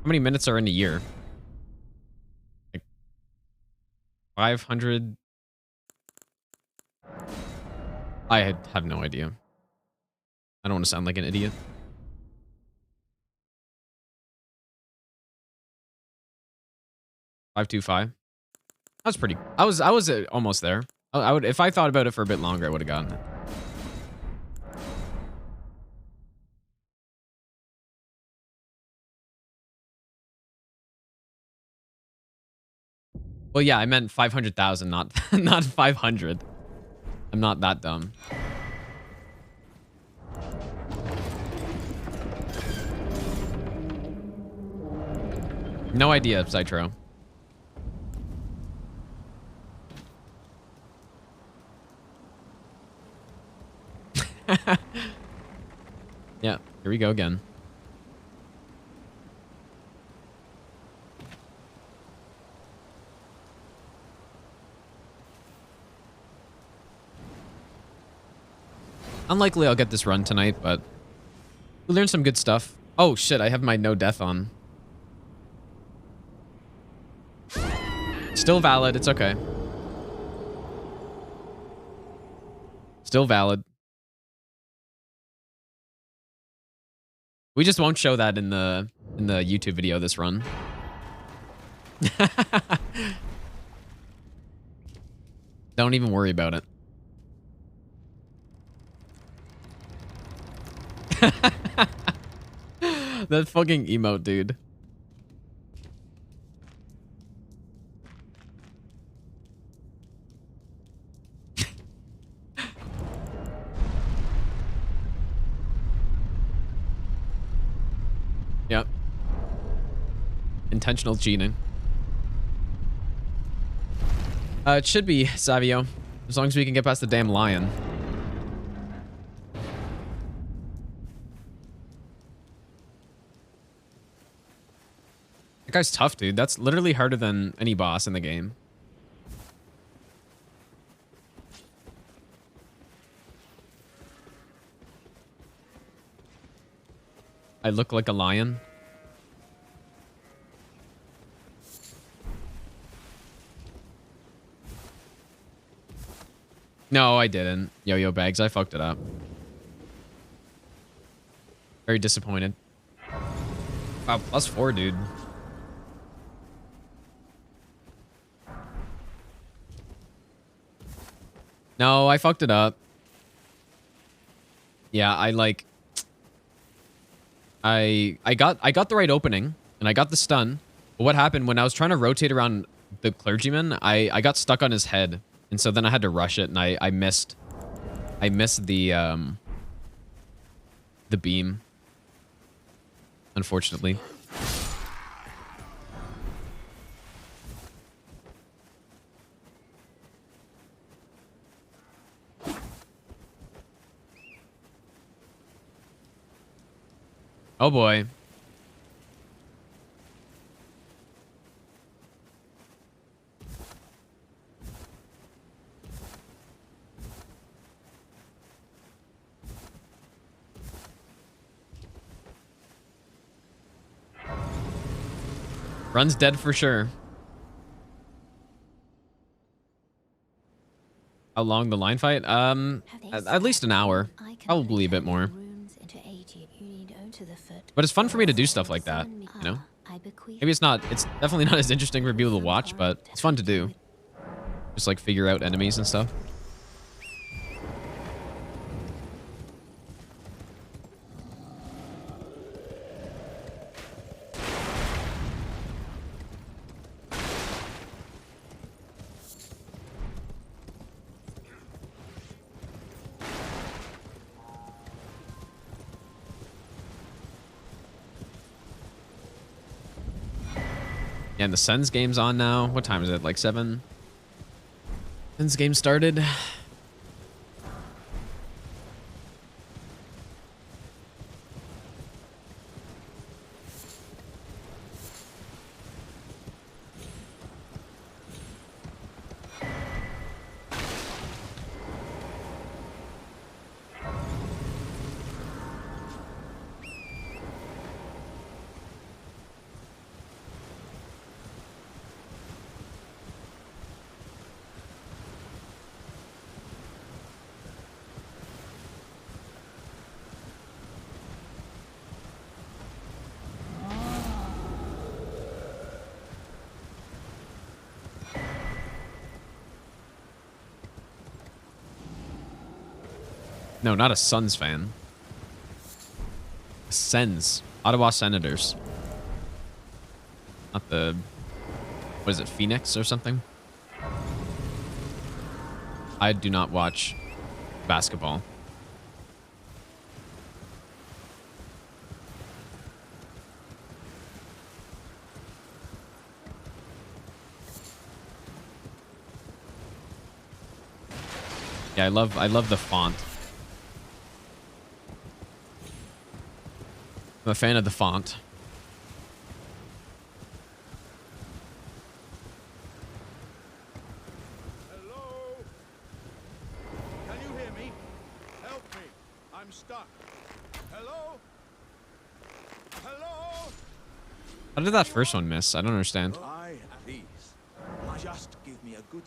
How many minutes are in a year? Like 500? I have no idea. I don't want to sound like an idiot. $525. That's pretty. I was almost there. I would, if I thought about it for a bit longer, I would have gotten it. Well, yeah, I meant 500,000, not not 500. I'm not that dumb. No idea, Citro. Yeah, here we go again. Unlikely I'll get this run tonight, but we learned some good stuff. Oh shit, I have my no death on. Still valid, it's okay. Still valid. We just won't show that in the YouTube video this run. Don't even worry about it. That fucking emote, dude. Yep. Intentional cheating. It should be, Savio. As long as we can get past the damn lion. That guy's tough, dude. That's literally harder than any boss in the game. I look like a lion. No, I didn't. Yo-yo bags, I fucked it up. Very disappointed. Wow, +4, dude. No, I fucked it up. Yeah, I got the right opening and I got the stun. But what happened when I was trying to rotate around the clergyman, I got stuck on his head. And so then I had to rush it and I missed the beam. Unfortunately. Oh boy. Run's dead for sure. How long the line fight? At least an hour. Probably a bit more. But it's fun for me to do stuff like that, you know? Maybe it's definitely not as interesting for people to watch, but it's fun to do. Just like figure out enemies and stuff. Yeah, and the Sens game's on now. What time is it? Like 7? Sens game started. No, not a Suns fan. Sens. Ottawa Senators. Not the... What is it? Phoenix or something? I do not watch basketball. Yeah, I love the font. I'm a fan of the font. Hello? Can you hear me? Help me. I'm stuck. Hello? Hello? How did that first one miss? I don't understand. I at ease. Just give me a good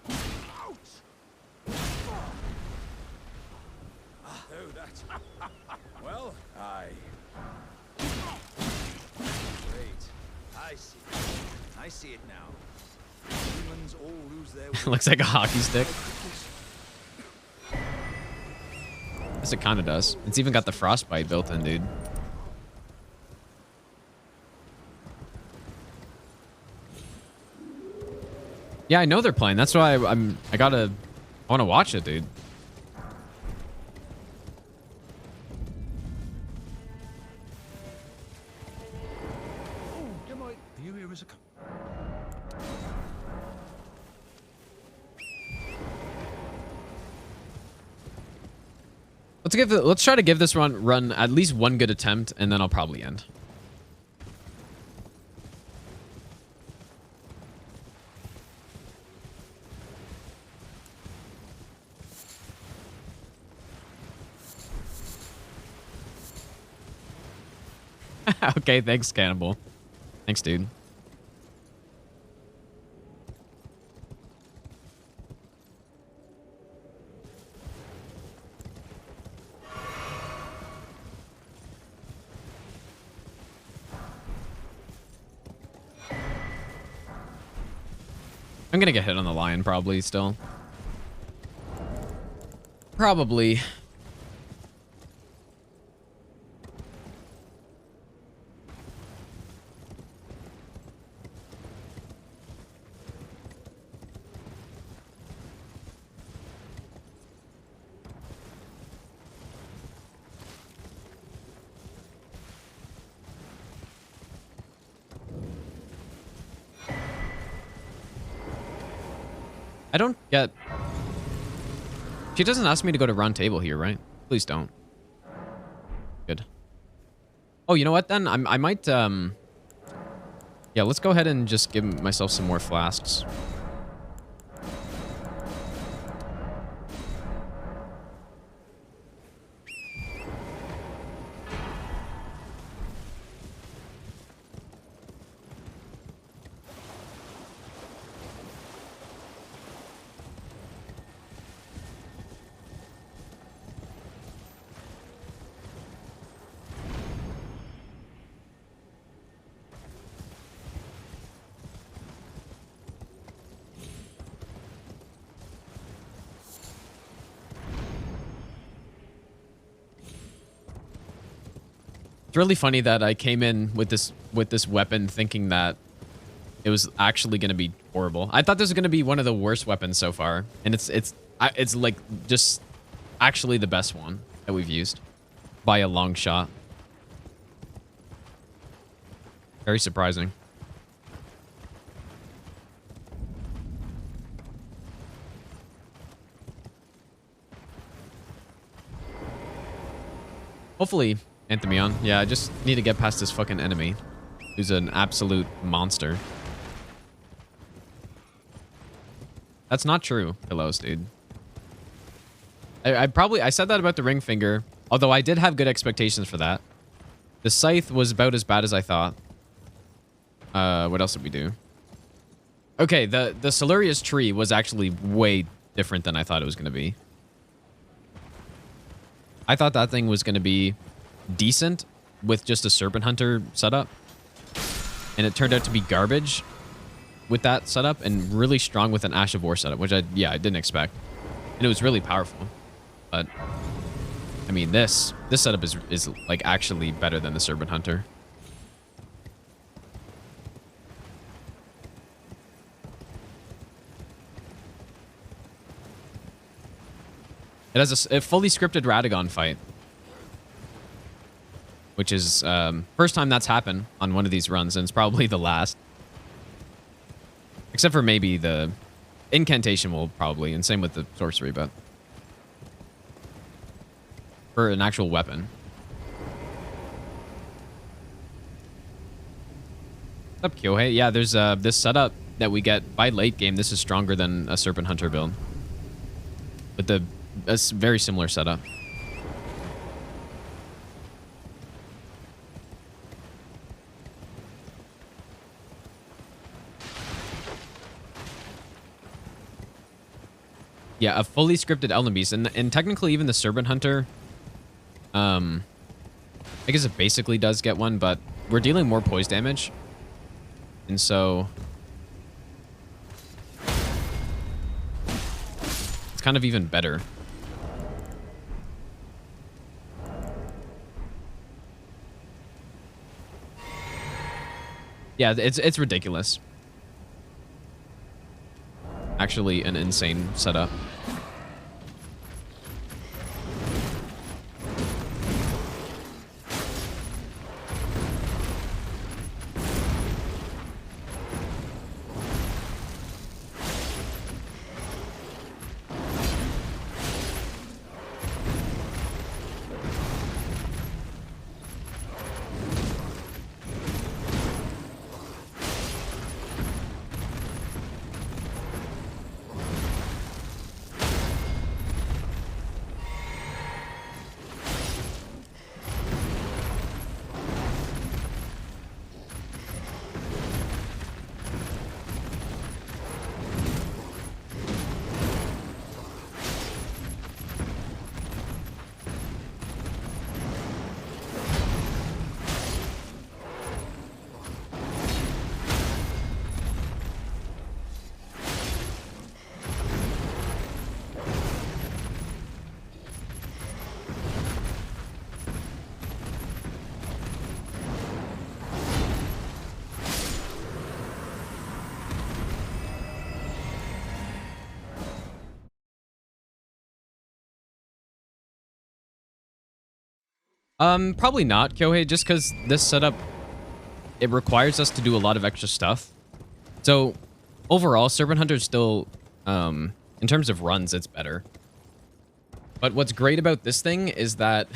Ouch! Oh, that's... well, Great. I see it now. Humans all lose their... Looks like a hockey stick. Yes, it kind of does. It's even got the frostbite built in, dude. Yeah, I know they're playing. That's why I want to watch it, dude. Oh, get my... You here as a... Let's try to give this run at least one good attempt, and then I'll probably end. Okay, thanks, Cannibal. Thanks, dude. I'm gonna get hit on the lion probably still. Probably. I don't get... She doesn't ask me to go to round table here, right? Please don't. Good. Oh, you know what then? I might, yeah, let's go ahead and just give myself some more flasks. It's really funny that I came in with this weapon thinking that it was actually going to be horrible. I thought this was going to be one of the worst weapons so far, and it's like just actually the best one that we've used by a long shot. Very surprising. Hopefully, Anthemion. Yeah, I just need to get past this fucking enemy, who's an absolute monster. That's not true, Pillows, dude. I said that about the ring finger, although I did have good expectations for that. The scythe was about as bad as I thought. What else did we do? Okay, the Siluria's tree was actually way different than I thought it was going to be. I thought that thing was going to be decent with just a Serpent Hunter setup. And it turned out to be garbage with that setup and really strong with an Ash of War setup, which I didn't expect. And it was really powerful. But I mean, this setup is like actually better than the Serpent Hunter. It has a fully scripted Radagon fight, which is first time that's happened on one of these runs, and it's probably the last. Except for maybe the incantation will probably, and same with the sorcery, but for an actual weapon. What's up, Kyohei? Yeah, there's this setup that we get by late game. This is stronger than a Serpent Hunter build. With a very similar setup. Yeah, a fully scripted Elden Beast. And technically even the Serpent Hunter, I guess it basically does get one, but we're dealing more poise damage. And so it's kind of even better. Yeah, it's ridiculous. Actually, an insane setup. Probably not, Kyohei, just because this setup, it requires us to do a lot of extra stuff. So, overall, Serpent Hunter is still, in terms of runs, it's better. But what's great about this thing is that,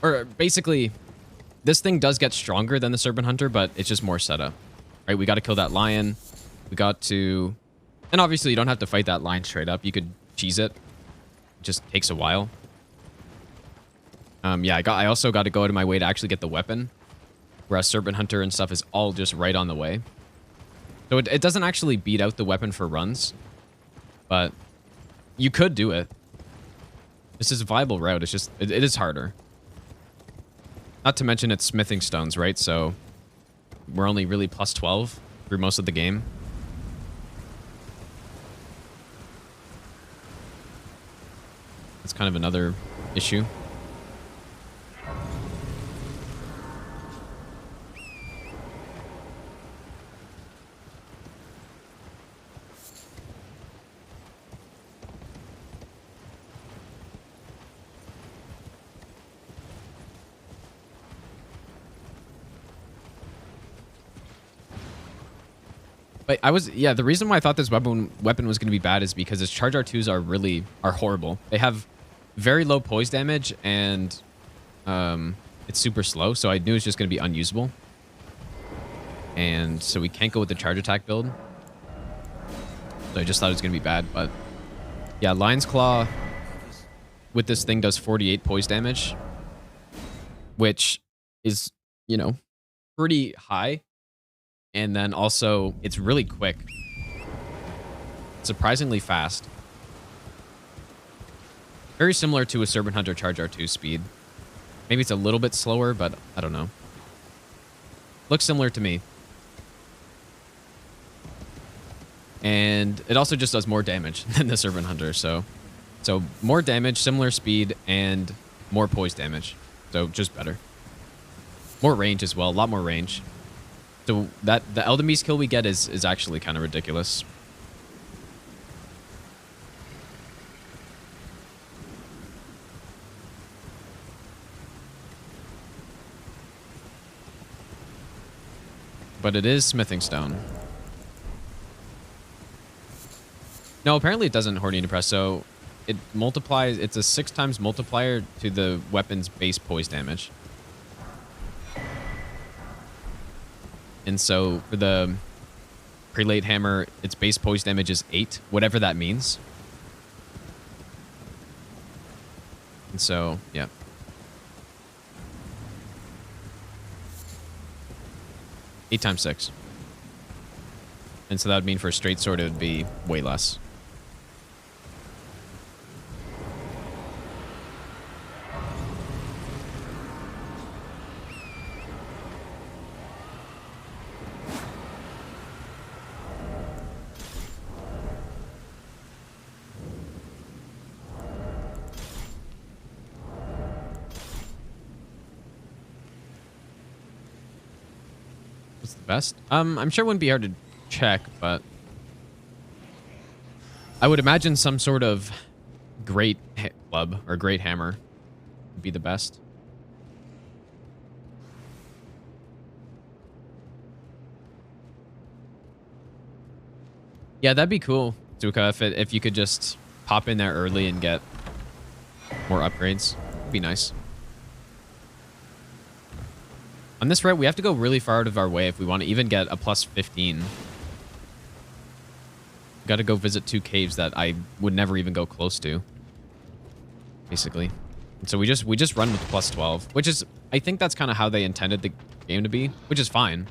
or basically, this thing does get stronger than the Serpent Hunter, but it's just more setup. Right, we got to kill that lion. We got to, and obviously you don't have to fight that lion straight up. You could cheese it. It just takes a while. Yeah, I also got to go out of my way to actually get the weapon, whereas Serpent Hunter and stuff is all just right on the way. So it doesn't actually beat out the weapon for runs, but you could do it. This is a viable route. It's just, it is harder. Not to mention it's smithing stones, right? So we're only really plus 12 through most of the game. That's kind of another issue. But yeah, the reason why I thought this weapon was going to be bad is because its charge R2s are horrible. They have very low poise damage, and it's super slow, so I knew it's just going to be unusable. And so we can't go with the charge attack build. So I just thought it was going to be bad, but yeah, Lion's Claw with this thing does 48 poise damage, which is, you know, pretty high. And then also, it's really quick. Surprisingly fast. Very similar to a Serpent Hunter Charge R2 speed. Maybe it's a little bit slower, but I don't know. Looks similar to me. And it also just does more damage than the Serpent Hunter, so So more damage, similar speed, and more poise damage. So just better. More range as well, a lot more range. So that the Elden Beast kill we get is actually kind of ridiculous. But it is smithing stone. No, apparently it doesn't Horny Depress, so it multiplies, it's a 6 times multiplier to the weapon's base poise damage. And so for the Prelate Hammer, its base poise damage is 8, whatever that means. And so, yeah. Eight times 6. And so that would mean for a straight sword, it would be way less. What's the best? I'm sure it wouldn't be hard to check, but I would imagine some sort of great club or great hammer would be the best. Yeah, that'd be cool, Zuka, if you could just pop in there early and get more upgrades. It'd be nice. On this route, we have to go really far out of our way if we want to even get a plus 15. Got to go visit 2 caves that I would never even go close to, basically. And so we just run with plus 12, which is, I think that's kind of how they intended the game to be, which is fine.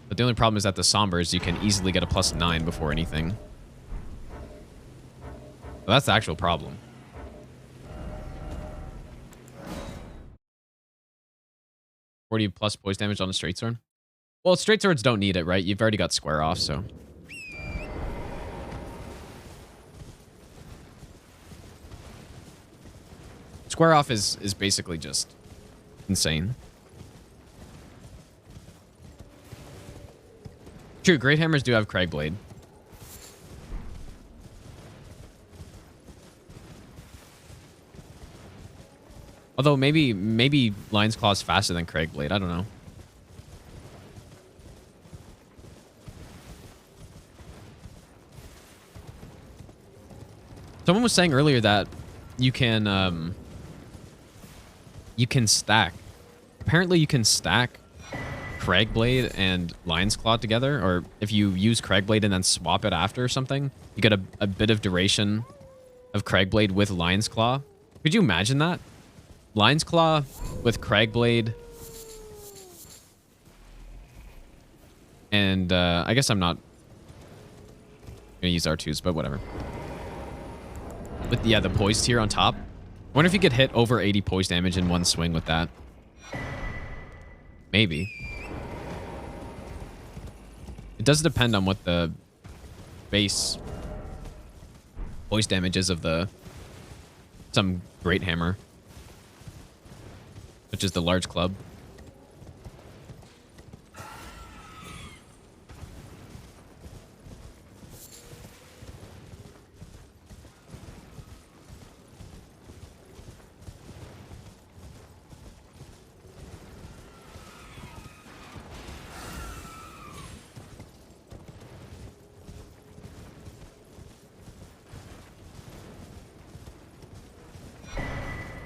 But the only problem is that the Sombers, you can easily get a plus 9 before anything. So that's the actual problem. $40 plus poise damage on a straight sword. Well, straight swords don't need it, right? You've already got square off, so. Square off is basically just insane. True, great hammers do have Craigblade. Although maybe Lion's Claw's faster than Craigblade. I don't know. Someone was saying earlier that you can stack. Apparently you can stack Craigblade and Lion's Claw together, or if you use Craigblade and then swap it after or something, you get a bit of duration of Craigblade with Lion's Claw. Could you imagine that? Lion's Claw with Craigblade. And I guess I'm not gonna use R2s, but whatever. But yeah, the poise tier on top. I wonder if you could hit over 80 poise damage in one swing with that. Maybe. It does depend on what the base poise damage is of some great hammer. Which is the large club.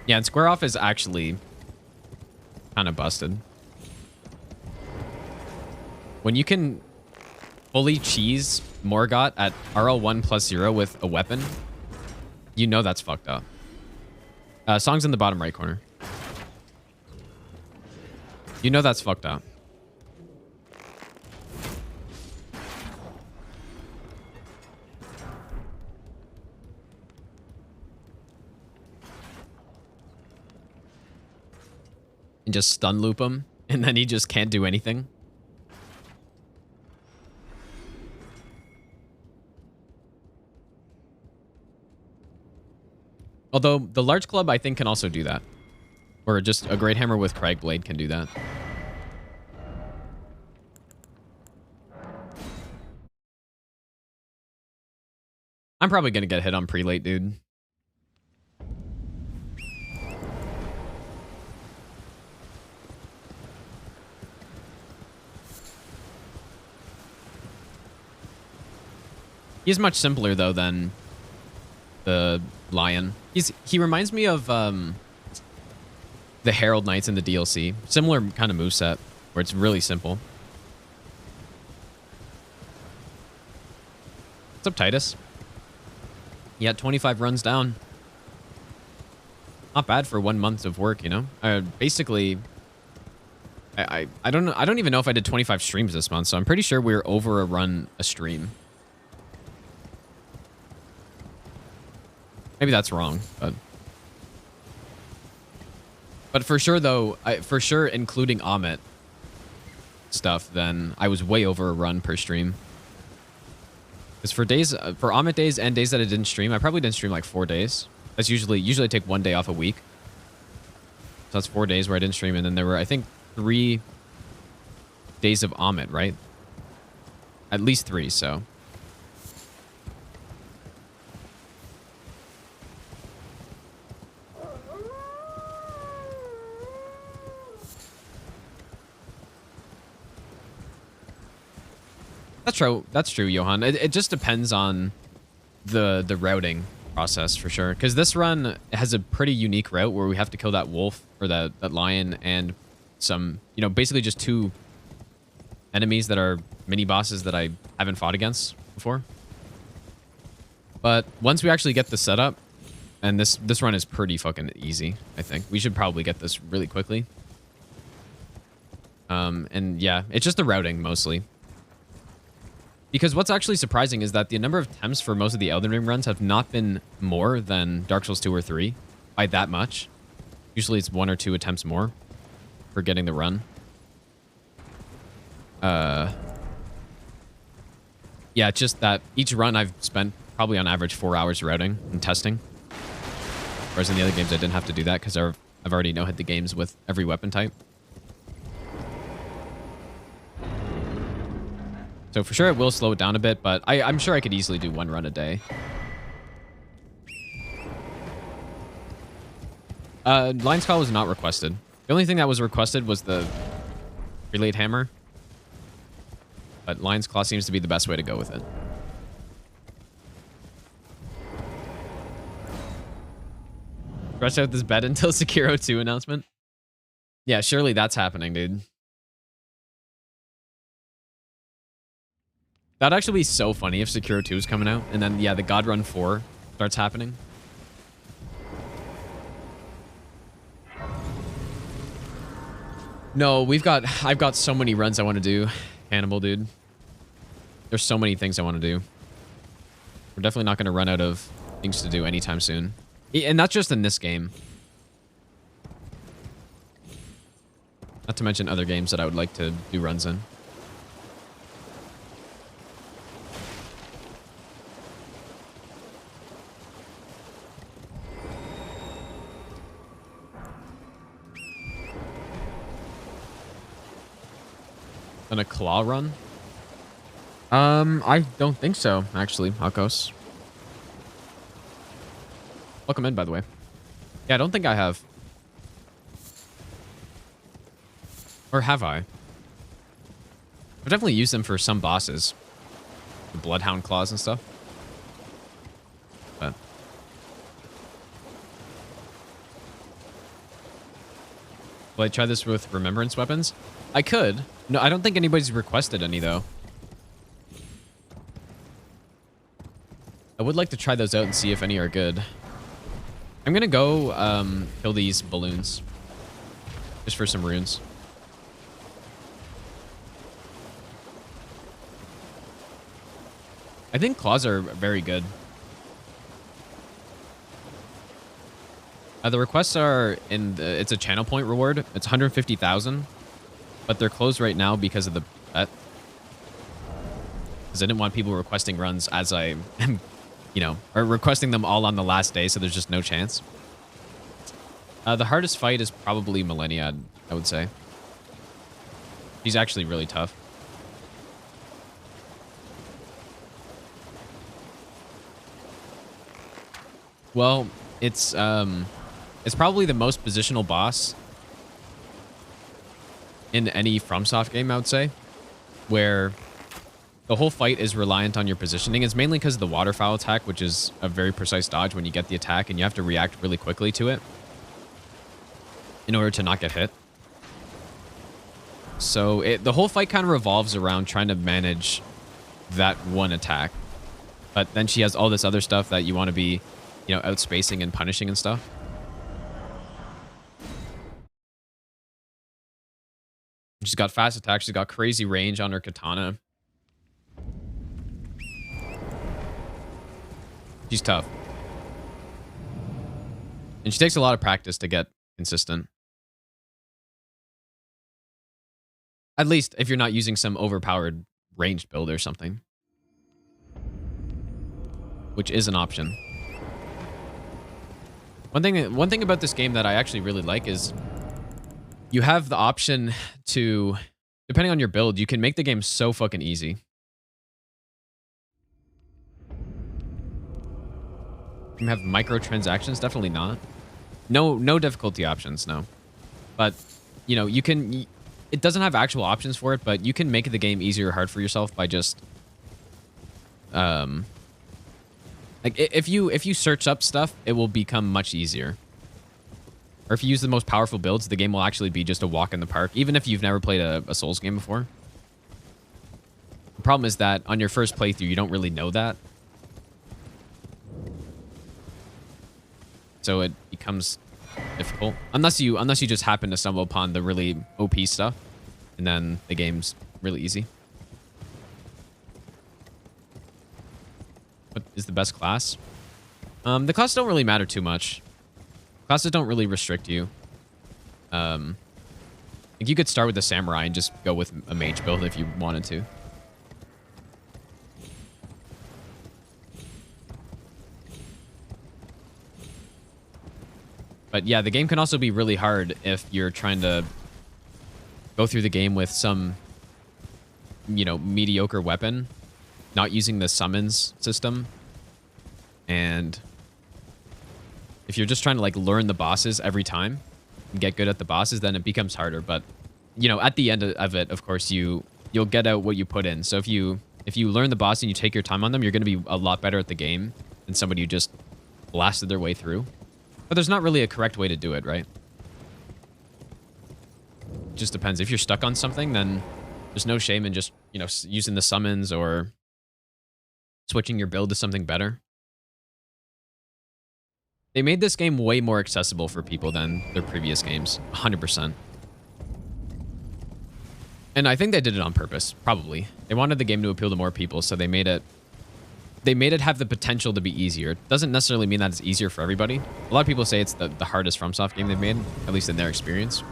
Yeah, and square off is actually kind of busted. When you can fully cheese Morgott at RL1 plus 0 with a weapon, you know that's fucked up. Song's in the bottom right corner. You know that's fucked up. And just stun loop him, and then he just can't do anything. Although the large club, I think, can also do that. Or just a great hammer with Crag Blade can do that. I'm probably going to get hit on Prelate, dude. He's much simpler, though, than the Lion. He reminds me of the Herald Knights in the DLC. Similar kind of moveset, where it's really simple. What's up, Titus? He had 25 runs down. Not bad for 1 month of work, you know? Basically, I don't even know if I did 25 streams this month, so I'm pretty sure we're over a stream. Maybe that's wrong, but for sure though, for sure including Amit stuff, then I was way over a run per stream. Because for Amit days and days that I didn't stream, I probably didn't stream like 4 days. That's usually I take 1 day off a week. So that's 4 days where I didn't stream, and then there were, I think, 3 days of Amit, right? At least 3, so. That's true. That's true, Johan. It just depends on the routing process for sure. Because this run has a pretty unique route where we have to kill that wolf or that lion and some, you know, basically just 2 enemies that are mini bosses that I haven't fought against before. But once we actually get the setup, and this run is pretty fucking easy, I think. We should probably get this really quickly. And yeah, it's just the routing mostly. Because what's actually surprising is that the number of attempts for most of the Elden Ring runs have not been more than Dark Souls 2 or 3 by that much. Usually it's 1 or 2 attempts more for getting the run. Yeah, it's just that each run I've spent probably on average 4 hours routing and testing. Whereas in the other games I didn't have to do that because I've already no-hit the games with every weapon type. So for sure it will slow it down a bit, but I'm sure I could easily do 1 run a day. Lion's Call was not requested. The only thing that was requested was the Prelate hammer. But Lion's Claw seems to be the best way to go with it. Stretch out this bed until Sekiro 2 announcement. Yeah, surely that's happening, dude. That'd actually be so funny if Sekiro 2 is coming out, and then, yeah, the God Run 4 starts happening. No, I've got so many runs I want to do, Hannibal, dude. There's so many things I want to do. We're definitely not going to run out of things to do anytime soon. And not just in this game. Not to mention other games that I would like to do runs in. On a claw run? I don't think so, actually, Akos. Welcome in, by the way. Yeah, I don't think I have. Or have I? I've definitely used them for some bosses. The Bloodhound claws and stuff. But will I try this with remembrance weapons? I could. No, I don't think anybody's requested any, though. I would like to try those out and see if any are good. I'm gonna go kill these balloons. Just for some runes. I think claws are very good. The requests are in the... It's a channel point reward. It's 150,000. But they're closed right now because of the bet. Because I didn't want people requesting runs as I am or requesting them all on the last day, so there's just no chance. The hardest fight is probably Millennia, I would say. She's actually really tough. Well, it's probably the most positional boss in any FromSoft game, I would say, where the whole fight is reliant on your positioning. It's mainly because of the waterfowl attack, which is a very precise dodge when you get the attack, and you have to react really quickly to it in order to not get hit. So the whole fight kind of revolves around trying to manage that one attack. But then she has all this other stuff that you want to be, outspacing and punishing and stuff. She's got fast attack. She's got crazy range on her katana. She's tough. And she takes a lot of practice to get consistent. At least if you're not using some overpowered ranged build or something. Which is an option. One thing about this game that I actually really like is you have the option to, depending on your build, you can make the game so fucking easy. You have microtransactions? Definitely not. No difficulty options, no. But, you can... It doesn't have actual options for it, but you can make the game easier or hard for yourself by just... like, if you search up stuff, it will become much easier. Or if you use the most powerful builds, the game will actually be just a walk in the park, even if you've never played a Souls game before. The problem is that on your first playthrough, you don't really know that. So it becomes difficult. Unless you just happen to stumble upon the really OP stuff, and then the game's really easy. What is the best class? The classes don't really matter too much. Classes don't really restrict you. Like you could start with a samurai and just go with a mage build if you wanted to. But yeah, the game can also be really hard if you're trying to go through the game with some, mediocre weapon, not using the summons system. And if you're just trying to learn the bosses every time and get good at the bosses, then it becomes harder. But, at the end of it, of course, you'll get out what you put in. So if you learn the boss and you take your time on them, you're going to be a lot better at the game than somebody who just blasted their way through. But there's not really a correct way to do it, right? It just depends. If you're stuck on something, then there's no shame in just, using the summons or switching your build to something better. They made this game way more accessible for people than their previous games. 100%. And I think they did it on purpose, probably. They wanted the game to appeal to more people, so they made it have the potential to be easier. It doesn't necessarily mean that it's easier for everybody. A lot of people say it's the hardest FromSoft game they've made, at least in their experience.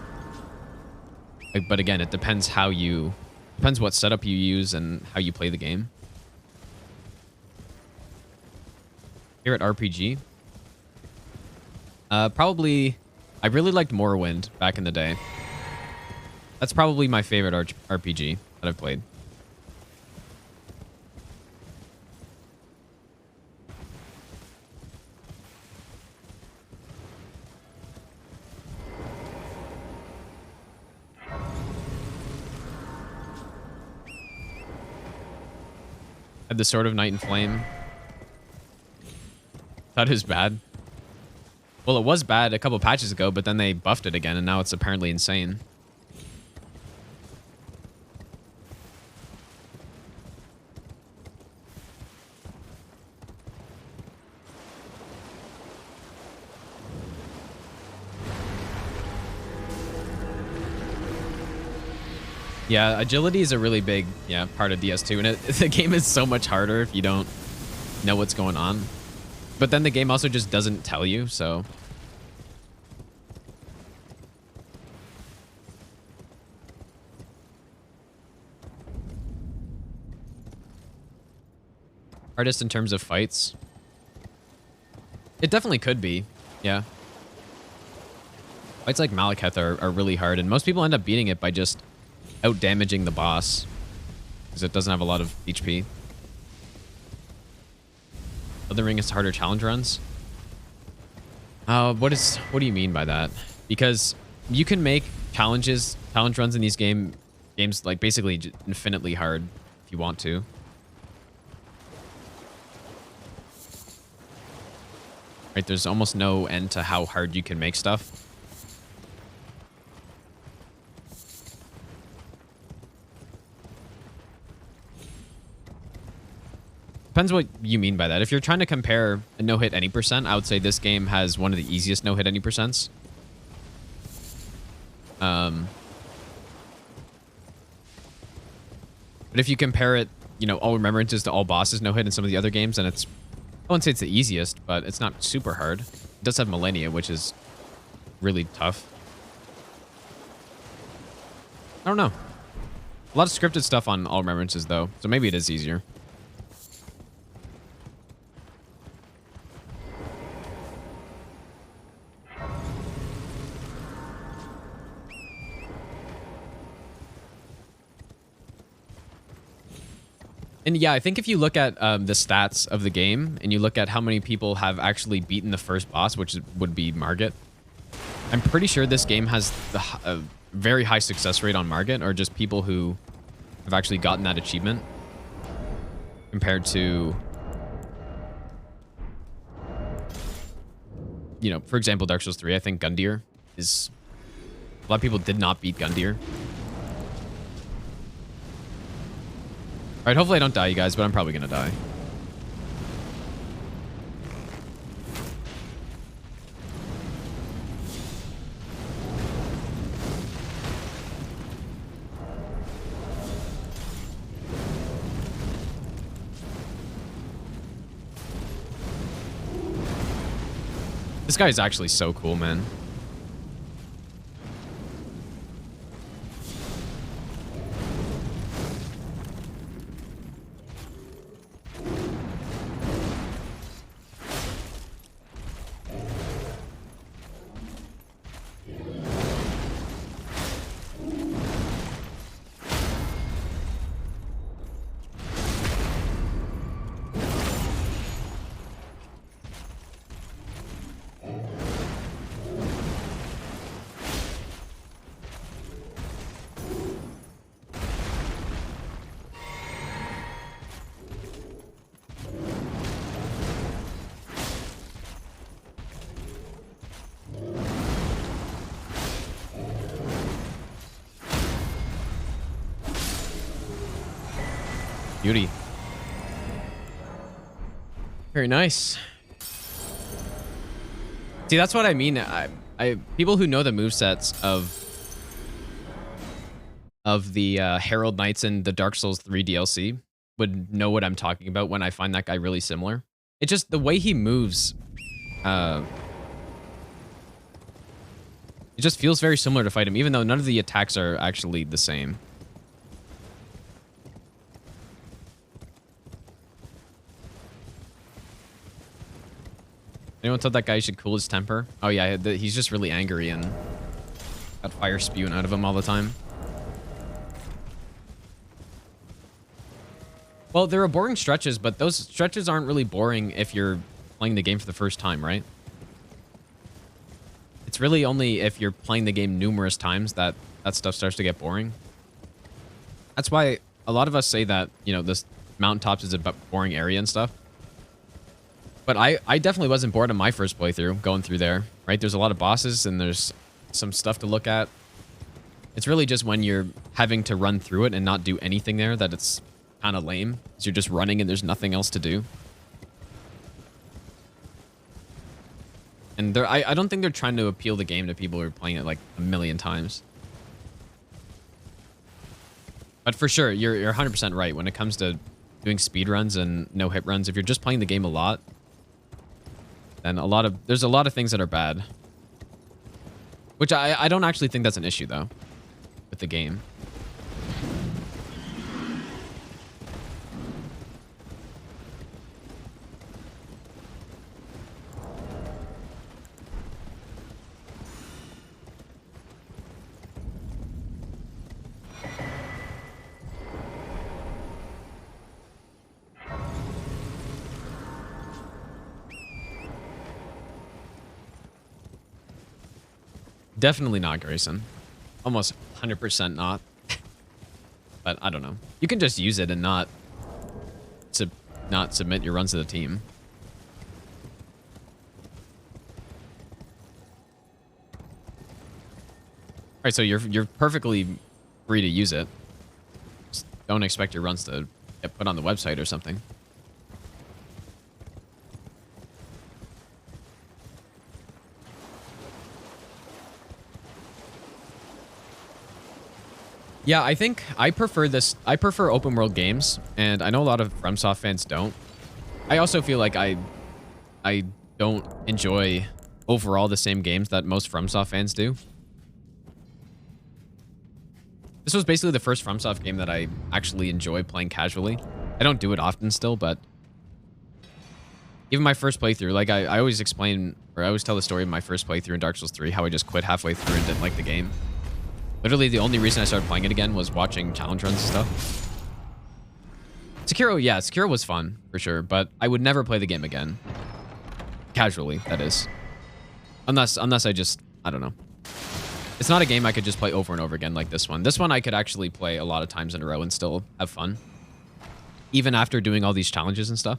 But again, it depends depends what setup you use and how you play the game. Here at RPG, probably, I really liked Morrowind back in the day. That's probably my favorite RPG that I've played. Had the Sword of Night and Flame. That is bad. Well, it was bad a couple patches ago, but then they buffed it again, and now it's apparently insane. Yeah, agility is a really big part of DS2, and the game is so much harder if you don't know what's going on. But then the game also just doesn't tell you, so... Hardest in terms of fights. It definitely could be. Yeah. Fights like Malekith are really hard, and most people end up beating it by just out-damaging the boss, because it doesn't have a lot of HP. Elden Ring is harder challenge runs. What do you mean by that? Because you can make challenge runs in these games like basically infinitely hard if you want to. Right, there's almost no end to how hard you can make stuff. Depends what you mean by that. If you're trying to compare a no-hit any percent, I would say this game has one of the easiest no-hit any percents. But if you compare it, you know, all remembrances to all bosses no-hit in some of the other games, then it's, I wouldn't say it's the easiest, but it's not super hard. It does have Millennia, which is really tough. I don't know. A lot of scripted stuff on all remembrances, though, so maybe it is easier. And yeah, I think if you look at the stats of the game and you look at how many people have actually beaten the first boss, which would be Margit, I'm pretty sure this game has a very high success rate on Margit, or just people who have actually gotten that achievement compared to, you know, for example, Dark Souls 3. I think Gundyr is, a lot of people did not beat Gundyr. All right, hopefully I don't die, you guys, but I'm probably going to die. This guy is actually so cool, man. Beauty. Very nice. See, that's what I mean. People who know the movesets of the Herald Knights and the Dark Souls 3 DLC would know what I'm talking about when I find that guy really similar. It's just the way he moves. It just feels very similar to fight him, even though none of the attacks are actually the same. Anyone told that guy he should cool his temper? Oh yeah, he's just really angry and got fire spewing out of him all the time. Well, there are boring stretches, but those stretches aren't really boring if you're playing the game for the first time, right? It's really only if you're playing the game numerous times that that stuff starts to get boring. That's why a lot of us say that, you know, this mountaintops is a boring area and stuff. But I definitely wasn't bored on my first playthrough going through there, right? There's a lot of bosses and there's some stuff to look at. It's really just when you're having to run through it and not do anything there that it's kind of lame. Because you're just running and there's nothing else to do. And I don't think they're trying to appeal the game to people who are playing it like a million times. But for sure, you're 100% right. When it comes to doing speed runs and no hit runs, if you're just playing the game a lot, then there's a lot of things that are bad. Which I don't actually think that's an issue, though, with the game. Definitely not, Grayson. Almost 100% not. But I don't know. You can just use it and not submit your runs to the team. All right, so you're perfectly free to use it. Just don't expect your runs to get put on the website or something. Yeah, I think I prefer this. I prefer open world games, and I know a lot of FromSoft fans don't. I also feel like I don't enjoy overall the same games that most FromSoft fans do. This was basically the first FromSoft game that I actually enjoy playing casually. I don't do it often still, but even my first playthrough, like I always explain, or I always tell the story of my first playthrough in Dark Souls 3, how I just quit halfway through and didn't like the game. Literally, the only reason I started playing it again was watching challenge runs and stuff. Sekiro, yeah, Sekiro was fun, for sure, but I would never play the game again. Casually, that is. Unless I just, I don't know. It's not a game I could just play over and over again like this one. This one I could actually play a lot of times in a row and still have fun. Even after doing all these challenges and stuff.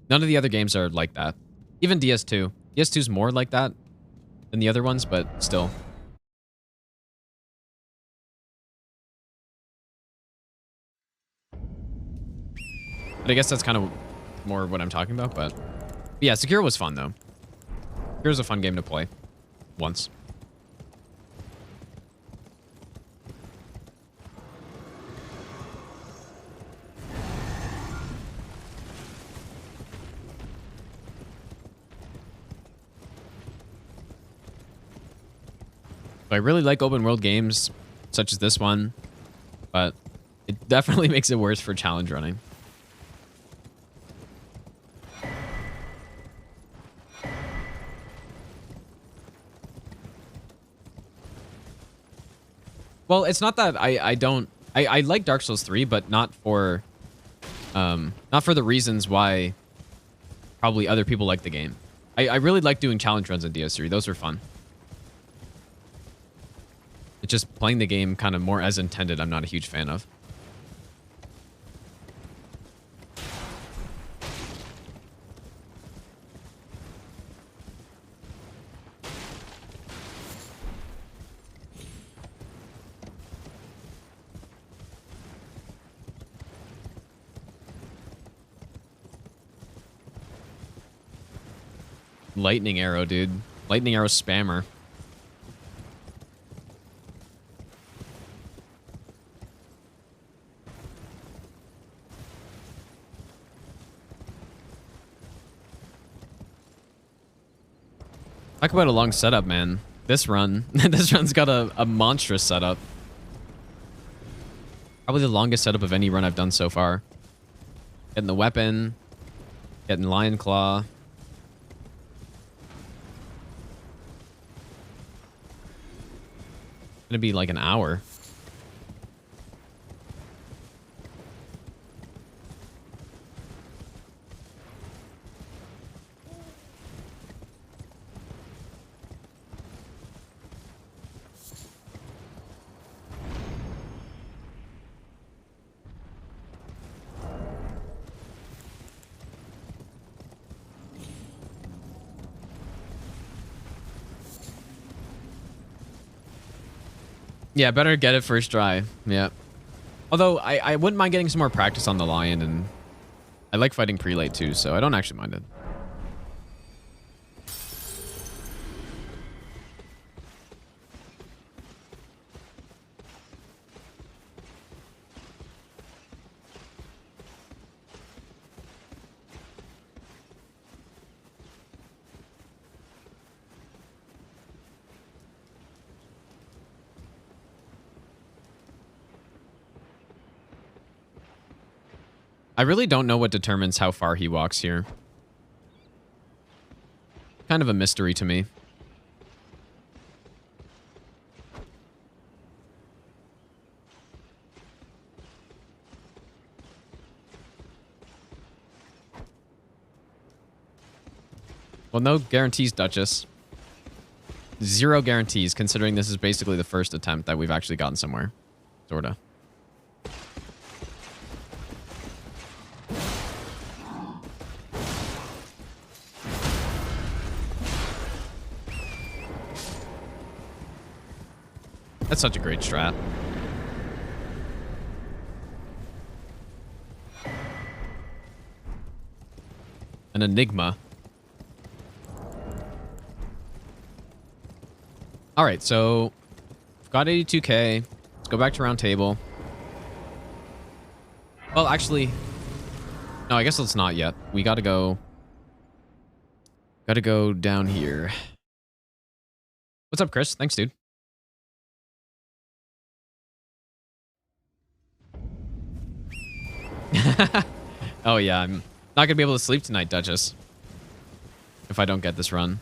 None of the other games are like that. Even DS2. DS2's more like that than the other ones, but still. But I guess that's kind of more what I'm talking about, but yeah, Sekiro was fun though. Sekiro's a fun game to play. Once. I really like open world games such as this one, but it definitely makes it worse for challenge running. Well, it's not that I like Dark Souls 3, but not for the reasons why probably other people like the game. I really like doing challenge runs in DS3. Those were fun. It's just playing the game kind of more as intended, I'm not a huge fan of. Lightning arrow, dude. Lightning arrow spammer. Talk about a long setup, man. This run, this run's got a monstrous setup. Probably the longest setup of any run I've done so far. Getting the weapon, getting Lion Claw. Gonna be like an hour. Yeah, better get it first try. Yeah. Although, I wouldn't mind getting some more practice on the Lion, and I like fighting Prelate too, so I don't actually mind it. I really don't know what determines how far he walks here. Kind of a mystery to me. Well, no guarantees, Duchess. zero guarantees, considering this is basically the first attempt that we've actually gotten somewhere. Sorta. That's such a great strat. An enigma. All right, so we've got 82k. Let's go back to round table. Well, actually, no, I guess let's not yet. We gotta go down here. What's up, Chris? Thanks, dude. Oh yeah, I'm not gonna be able to sleep tonight, Duchess, if I don't get this run.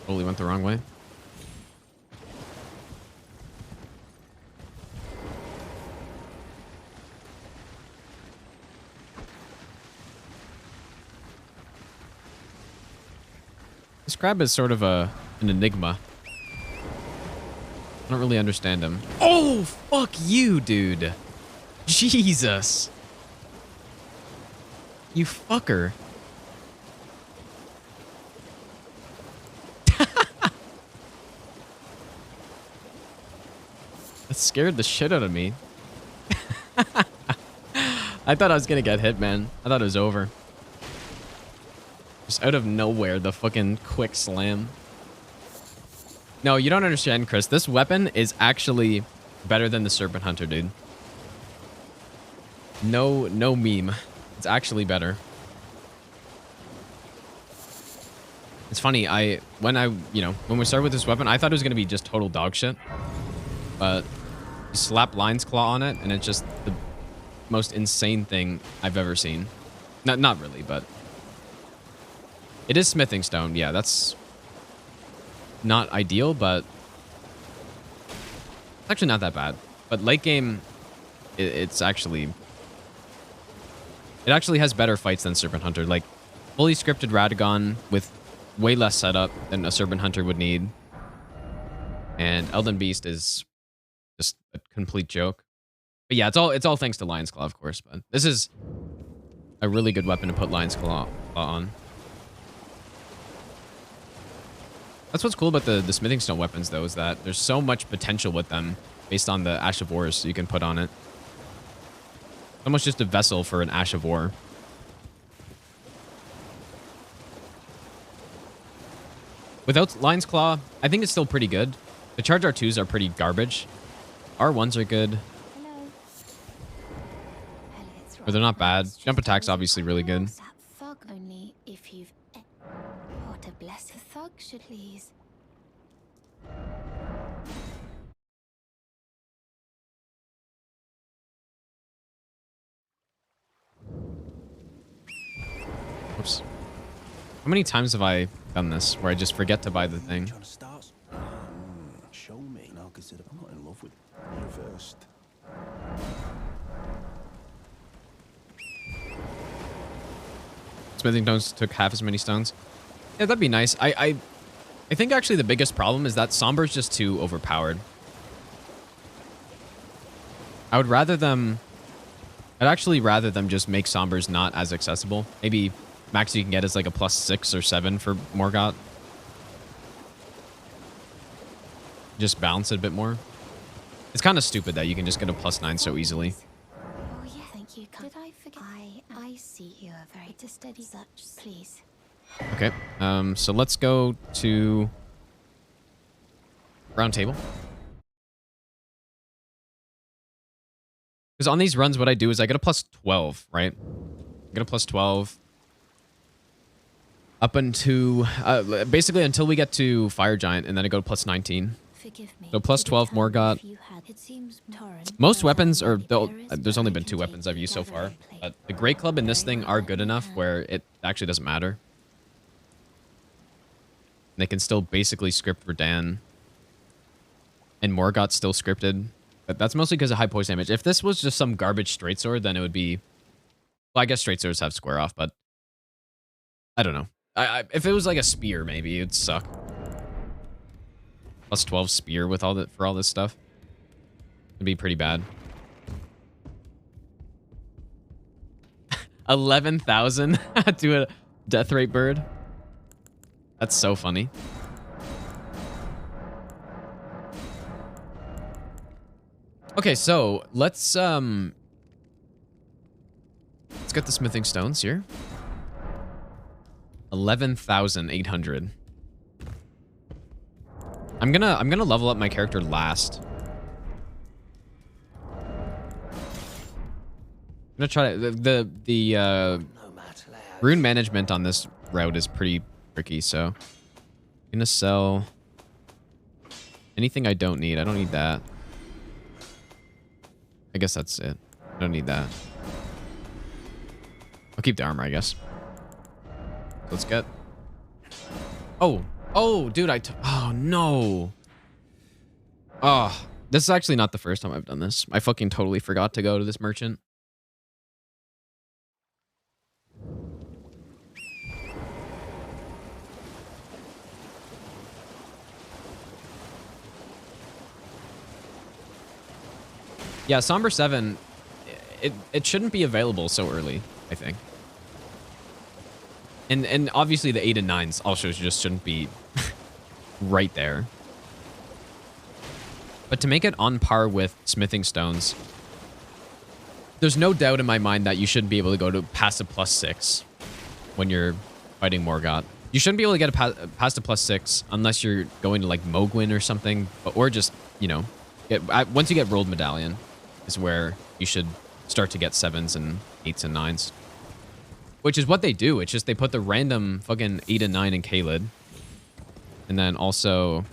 Totally went the wrong way. This crab is sort of an enigma. I don't really understand him. Oh, fuck you, dude. Jesus. You fucker. That scared the shit out of me. I thought I was gonna get hit, man. I thought it was over. Just out of nowhere, the fucking quick slam. No, you don't understand, Chris. This weapon is actually better than the Serpent Hunter, dude. No meme. It's actually better. It's funny, when we started with this weapon, I thought it was gonna be just total dog shit. But you slap Lion's Claw on it, and it's just the most insane thing I've ever seen. Not really, but it is smithing stone. Yeah, that's not ideal, but it's actually not that bad. But late game, it actually has better fights than Serpent Hunter. Like, fully scripted Radagon with way less setup than a Serpent Hunter would need. And Elden Beast is just a complete joke. But yeah, it's all thanks to Lion's Claw, of course. But this is a really good weapon to put Lion's Claw on. That's what's cool about the smithing stone weapons, though, is that there's so much potential with them based on the Ash of Wars you can put on it. It's almost just a vessel for an Ash of War. Without Lion's Claw, I think it's still pretty good. The Charge R2s are pretty garbage. R1s are good. But they're not bad. Jump attack's obviously really good. Only if you've what a blessed thug should please. Oops. How many times have I done this where I just forget to buy the thing? Show me. Now consider I'm not in love with you first. Smithing stones took half as many stones. Yeah, that'd be nice. I think actually the biggest problem is that Somber's just too overpowered. I'd actually rather them just make Sombers not as accessible. Maybe max you can get is like a +6 or 7 for Morgott. Just balance it a bit more. It's kind of stupid that you can just get a +9 so easily. Oh yeah, thank you. Did I forget? I see you are very to study such, please. Okay, so let's go to round table. Because on these runs, what I do is I get a +12, right? I get a +12 up into basically until we get to Fire Giant, and then I go to +19. Forgive me. So +12 Morgott. Most weapons are there's only been 2 weapons I've used so far, but the Great Club and this thing are good enough where it actually doesn't matter. they can still basically script for Dan. And Morgott's still scripted. But that's mostly because of high poison damage. If this was just some garbage straight sword, then it would be... Well, I guess straight swords have square off, but... I don't know. If it was like a spear, maybe it'd suck. Plus 12 spear with all that for all this stuff. It'd be pretty bad. 11,000 to a death rate bird. That's so funny. Okay, so let's get the smithing stones here. 11,800. I'm gonna level up my character last. I'm gonna try the rune management on this route is pretty tricky, so I'm gonna sell anything I don't need. I don't need that. I guess that's it. I don't need that. I'll keep the armor, I guess. Let's get... Oh, dude, oh, no. Oh, this is actually not the first time I've done this. I fucking totally forgot to go to this merchant. Yeah, Somber 7, it shouldn't be available so early, I think. And obviously the 8 and 9s also just shouldn't be right there. But to make it on par with smithing stones, there's no doubt in my mind that you shouldn't be able to go to past a +6 when you're fighting Morgott. You shouldn't be able to get past a +6 unless you're going to like Mogwin or something, or just, you know, once you get rolled medallion is where you should start to get 7s and 8s and 9s. Which is what they do. It's just they put the random fucking 8 and 9 in Kaled. And then also...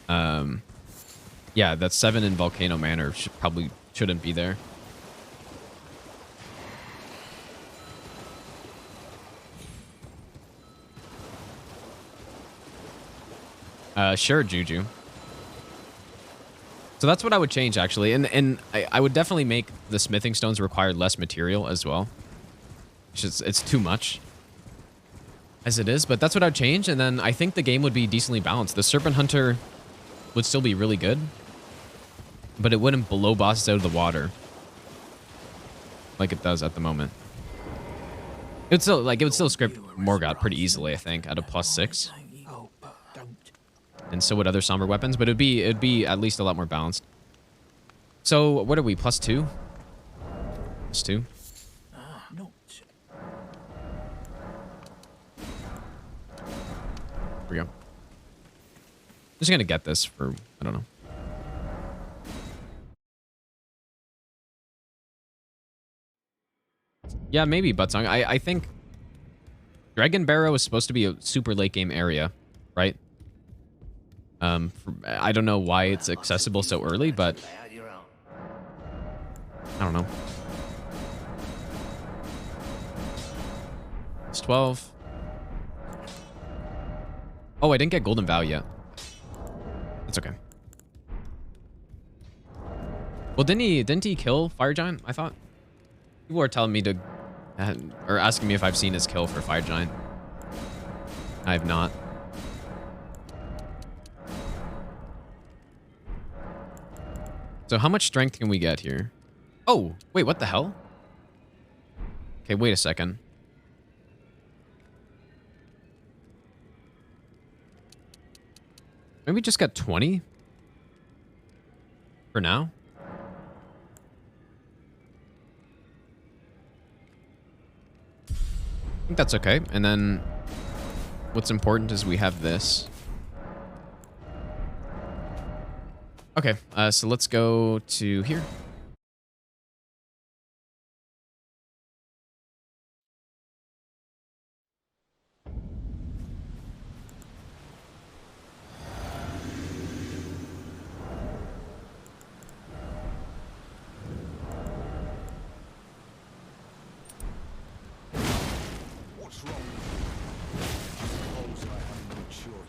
yeah, that 7 in Volcano Manor probably shouldn't be there. Sure, Juju. So that's what I would change, actually. And I would definitely make the smithing stones require less material as well. It's too much as it is, but that's what I'd change. And then I think the game would be decently balanced. The Serpent Hunter would still be really good, but it wouldn't blow bosses out of the water like it does at the moment. It would still script Morgott pretty easily, I think, at a +6. And so would other somber weapons, but it'd be at least a lot more balanced. So what are we, +2? +2. Here we go. Just gonna get this for, I don't know. Yeah, maybe Buttsong. I think Dragon Barrow is supposed to be a super late game area, right? I don't know why it's accessible so early, but I don't know. It's 12. Oh, I didn't get Golden Vow yet. It's okay. Well, didn't he kill Fire Giant? I thought people were telling me to, or asking me if I've seen his kill for Fire Giant. I have not. So how much strength can we get here? Oh, wait, what the hell? Okay, wait a second. Maybe just got 20 for now. I think that's okay. And then what's important is we have this. Okay, so let's go to here.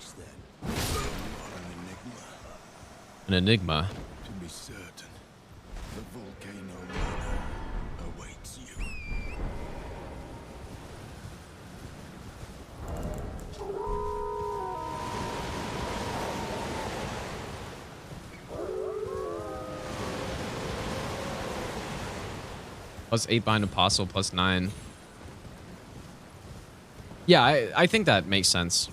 much then. You are an enigma. An enigma. To be certain, the volcano manor awaits you. +8 bind apostle, +9. Yeah, I think that makes sense.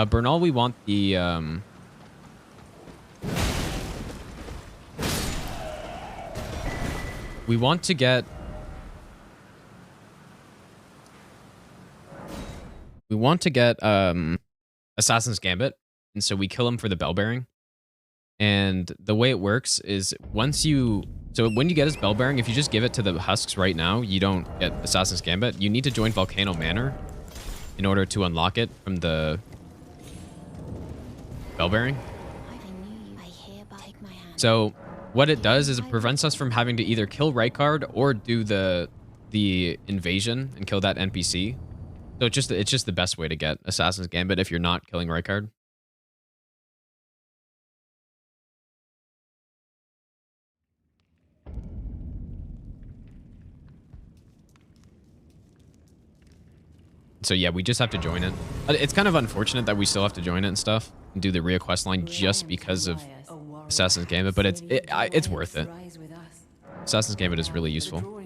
Bernal, we want the we want to get Assassin's Gambit, and so we kill him for the bell bearing. And the way it works is when you get his bell bearing, if you just give it to the husks right now, you don't get Assassin's Gambit. You need to join Volcano Manor in order to unlock it from the bell bearing. So what it does is it prevents us from having to either kill Rykard or do the invasion and kill that NPC. So it's just the best way to get Assassin's Gambit if you're not killing Rykard. So yeah, we just have to join it. It's kind of unfortunate that we still have to join it and stuff and do the Rhea quest line just because of Assassin's Gambit, but it's worth it. Assassin's Gambit is really useful.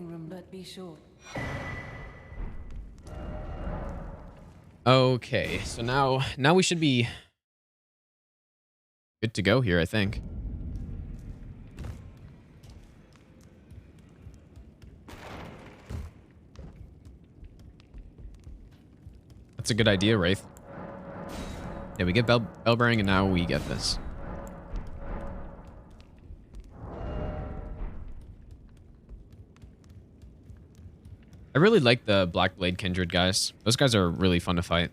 Okay, so now we should be good to go here, I think. That's a good idea, Wraith. Yeah, we get bell bearing, and now we get this. I really like the Black Blade Kindred guys. Those guys are really fun to fight.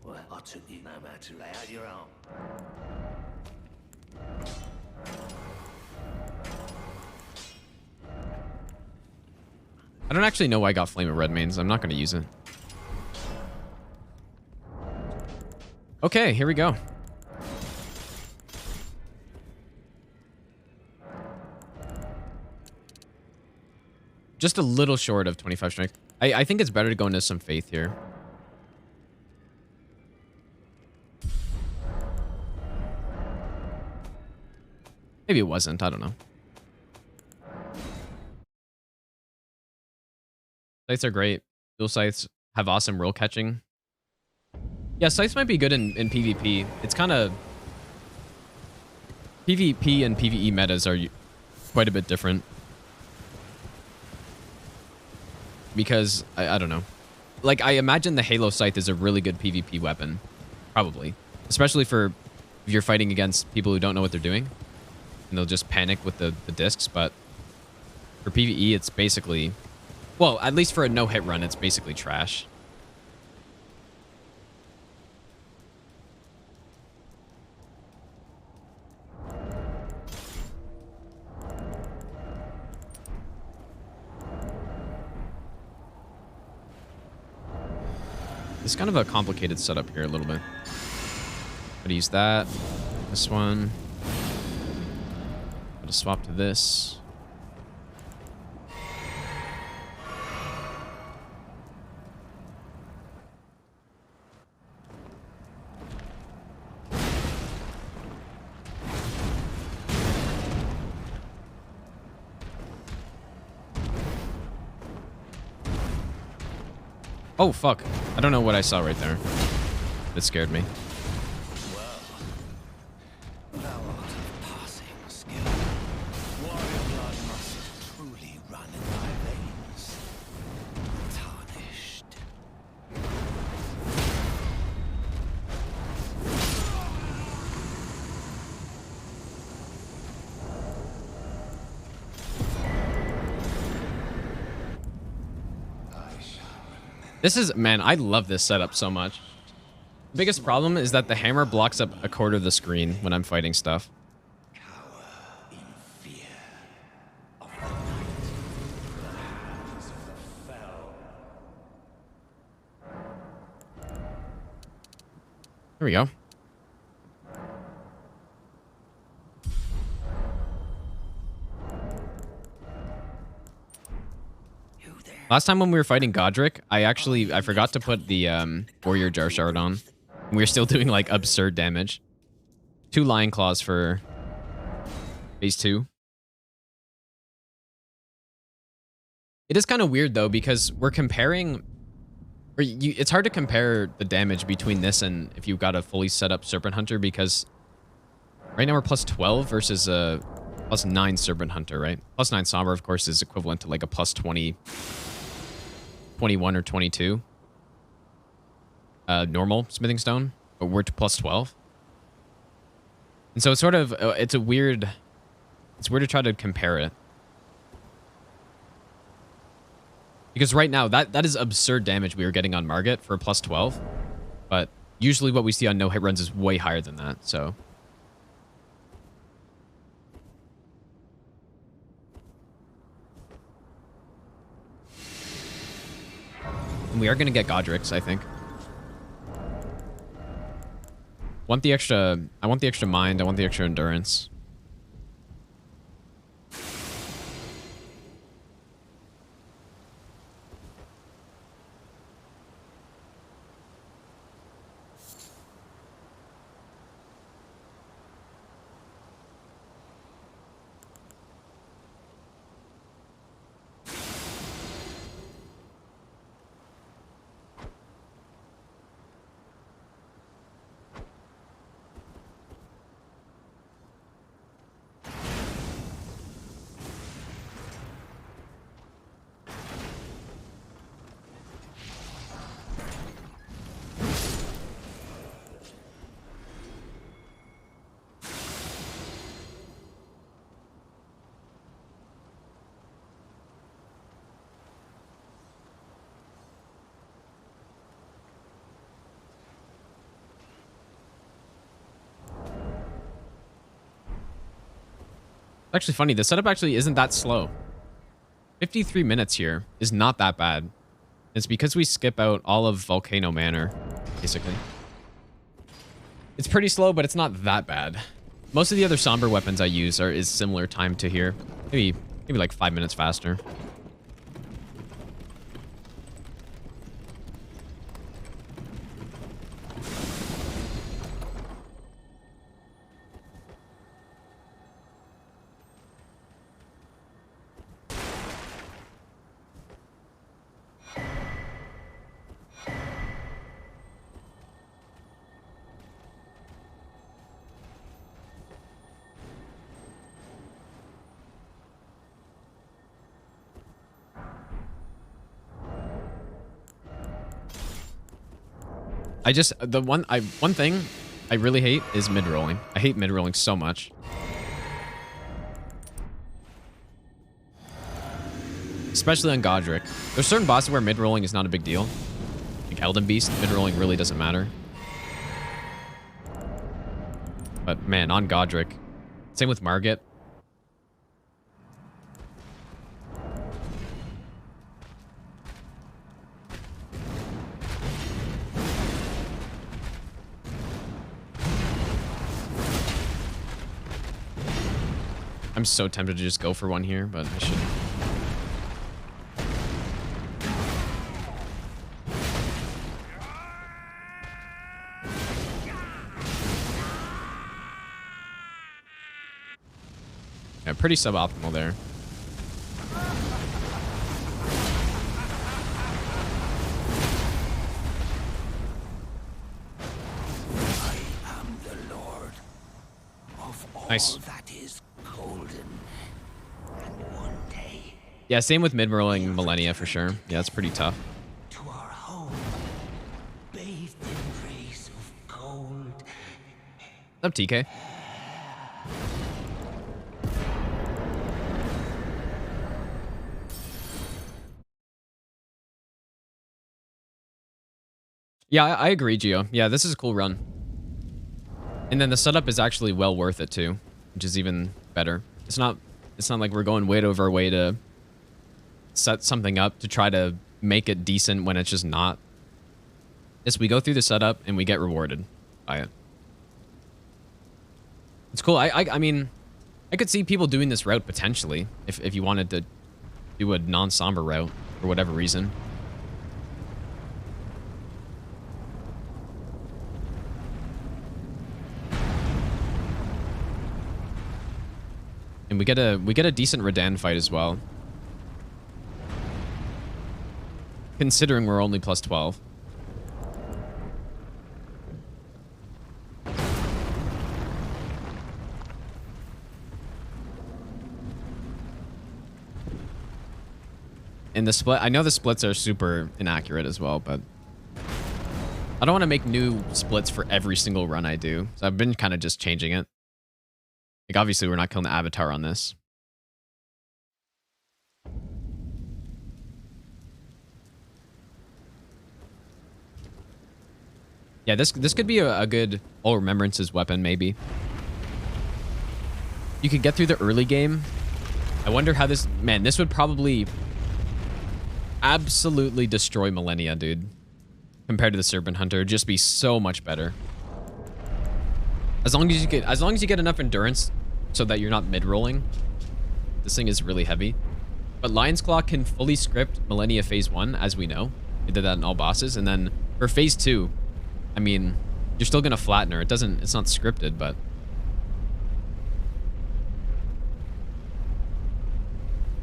Well, I took you no matter to lay out your arm. I don't actually know why I got Flame of Red Mains. I'm not going to use it. Okay, here we go. Just a little short of 25 strength. I think it's better to go into some faith here. Maybe it wasn't. I don't know. Scythes are great. Dual scythes have awesome roll catching. Yeah, scythes might be good in PvP. It's kind of... PvP and PvE metas are quite a bit different. Because, I don't know. Like, I imagine the Halo Scythe is a really good PvP weapon. Probably. Especially for if you're fighting against people who don't know what they're doing. And they'll just panic with the discs, but... For PvE, it's basically... Well, at least for a no-hit run, it's basically trash. It's kind of a complicated setup here a little bit. Gotta use that. This one. Gotta swap to this. Oh, fuck. I don't know what I saw right there. It scared me. Thou art of passing skill. Warrior blood must truly run in thy veins. Tarnished. This is, man, I love this setup so much. The biggest problem is that the hammer blocks up a quarter of the screen when I'm fighting stuff. There we go. Last time when we were fighting Godric, I forgot to put the warrior jar shard on. And we were still doing like absurd damage. 2 lion claws for phase 2. It is kind of weird though, because we're comparing, it's hard to compare the damage between this and if you've got a fully set up Serpent Hunter, because right now we're plus 12 versus a plus 9 Serpent Hunter, right? Plus 9 Somber, of course, is equivalent to like a plus 20, 21 or 22 normal Smithing Stone, but we're to plus 12. And so it's sort of, it's weird to try to compare it. Because right now, that is absurd damage we were getting on Margit for a plus 12. But usually what we see on no-hit runs is way higher than that, so. And we are going to get Godric's, I think. I want the extra mind, I want the extra endurance. Actually funny, the setup actually isn't that slow. 53 minutes here is not that bad. It's because we skip out all of Volcano Manor, basically. It's pretty slow, but it's not that bad. Most of the other somber weapons I use is similar time to here. Maybe like 5 minutes faster. One thing I really hate is mid-rolling. I hate mid-rolling so much. Especially on Godric. There's certain bosses where mid-rolling is not a big deal. Like Elden Beast, mid-rolling really doesn't matter. But man, on Godric. Same with Margit. I'm so tempted to just go for one here, but I shouldn't. Yeah, pretty suboptimal there. I am the Lord of all Nice. that is golden. And one day, Yeah, same with mid-rolling Millennia for sure. Yeah, it's pretty tough. to our home, bathed in rays of gold. What's up, TK? Yeah, I agree, Gio. Yeah, this is a cool run. And then the setup is actually well worth it too, which is even better. It's not like we're going way out of our way to set something up to try to make it decent when it's just not. Yes, we go through the setup and we get rewarded justify it. It's cool. I mean, I could see people doing this route potentially if you wanted to do a non-somber route for whatever reason. And we get a decent Redan fight as well. Considering we're only plus 12. And the split, I know the splits are super inaccurate as well, but I don't want to make new splits for every single run I do. So I've been kind of just changing it. Like, obviously, we're not killing the Avatar on this. Yeah, this could be a good All Remembrances weapon, maybe. You could get through the early game. I wonder how this... Man, this would probably absolutely destroy Millennia, dude. Compared to the Serpent Hunter. It'd just be so much better. As long as you get enough endurance so that you're not mid-rolling. This thing is really heavy. But Lion's Claw can fully script Millennia Phase 1, as we know. We did that in all bosses. And then for Phase 2, I mean, you're still gonna flatten her. It's not scripted, but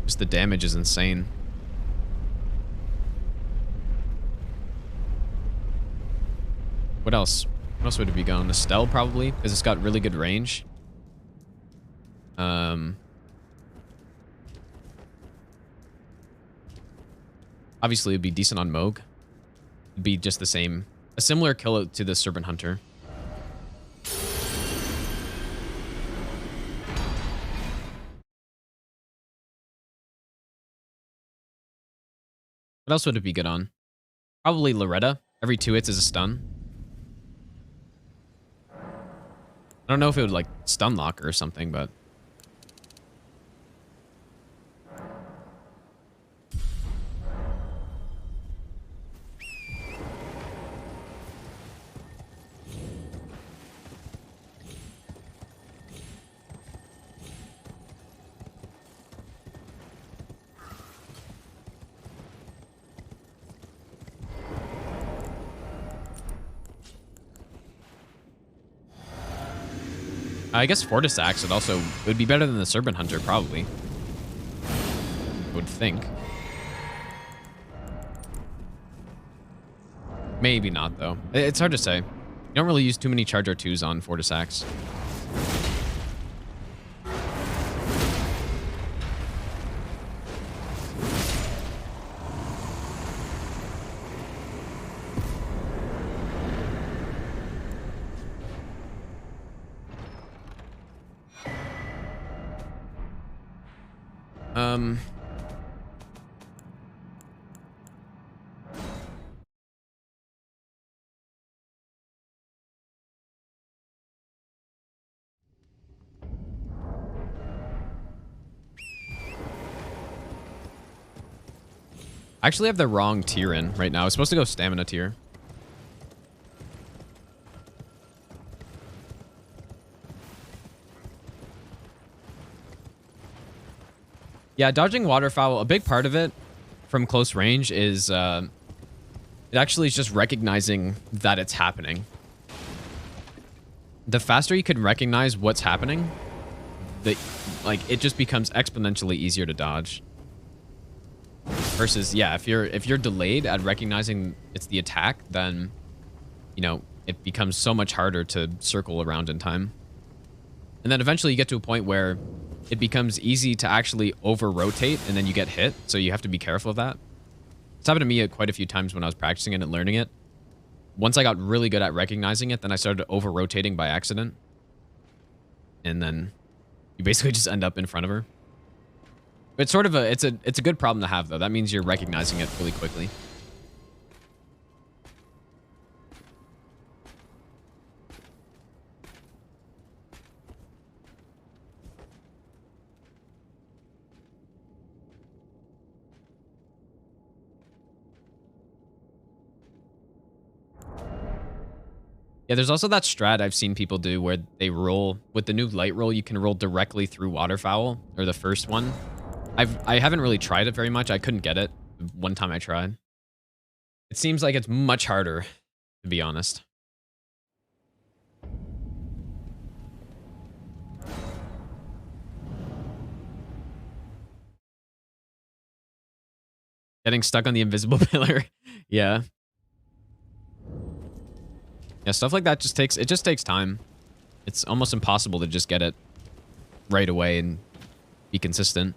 just the damage is insane. What else? What else would it be going? Estelle, probably, because it's got really good range. Obviously, it'd be decent on Moog. It'd be just the same. A similar kill to the Serpent Hunter. What else would it be good on? Probably Loretta. Every 2 hits is a stun. I don't know if it would, like, stun lock her or something, but... I guess Fortis Axe would be better than the Serpent Hunter, probably. I would think. Maybe not, though. It's hard to say. You don't really use too many Charge R2s on Fortis Axe. I actually have the wrong tier in right now. I was supposed to go stamina tier. Yeah, dodging waterfowl, a big part of it from close range is it actually is just recognizing that it's happening. The faster you can recognize what's happening, it just becomes exponentially easier to dodge. Versus, yeah, if you're delayed at recognizing it's the attack, then, you know, it becomes so much harder to circle around in time. And then eventually you get to a point where it becomes easy to actually over-rotate and then you get hit, so you have to be careful of that. It's happened to me quite a few times when I was practicing it and learning it. Once I got really good at recognizing it, then I started over-rotating by accident. And then you basically just end up in front of her. It's sort of it's a good problem to have, though. That means you're recognizing it really quickly. Yeah, there's also that strat I've seen people do where they roll with the new light roll. You can roll directly through waterfowl, or the first one. I haven't really tried it very much. I couldn't get it one time I tried. It seems like it's much harder, to be honest. Getting stuck on the invisible pillar. Yeah. Yeah, stuff like that just takes time. It's almost impossible to just get it right away and be consistent.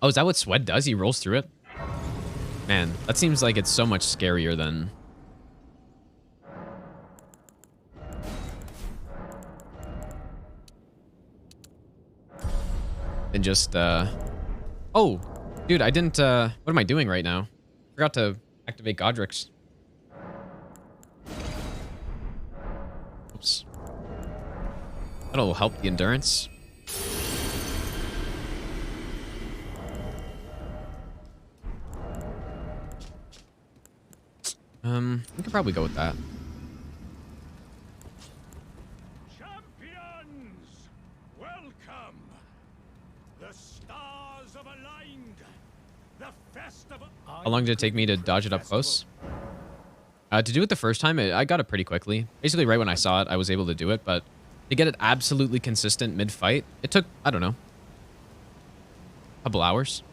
Oh, is that what Sweat does? He rolls through it? Man, that seems like it's so much scarier than... than just, Oh! Dude, I didn't, what am I doing right now? Forgot to activate Godric's. Oops. That'll help the endurance. We could probably go with that. Champions, welcome. The stars have aligned. The festival. How long did it take me to dodge it up close? To do it the first time, I got it pretty quickly. Basically, right when I saw it, I was able to do it, but to get it absolutely consistent mid-fight, it took, I don't know, a couple hours.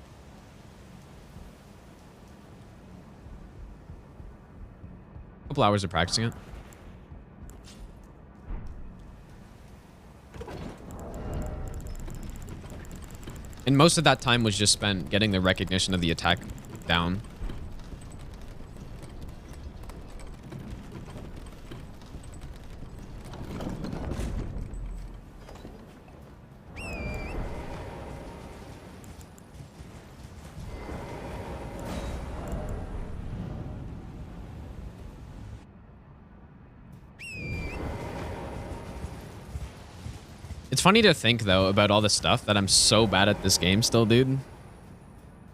Couple hours of practicing it. And most of that time was just spent getting the recognition of the attack down. It's funny to think, though, about all the stuff that I'm so bad at this game still, dude.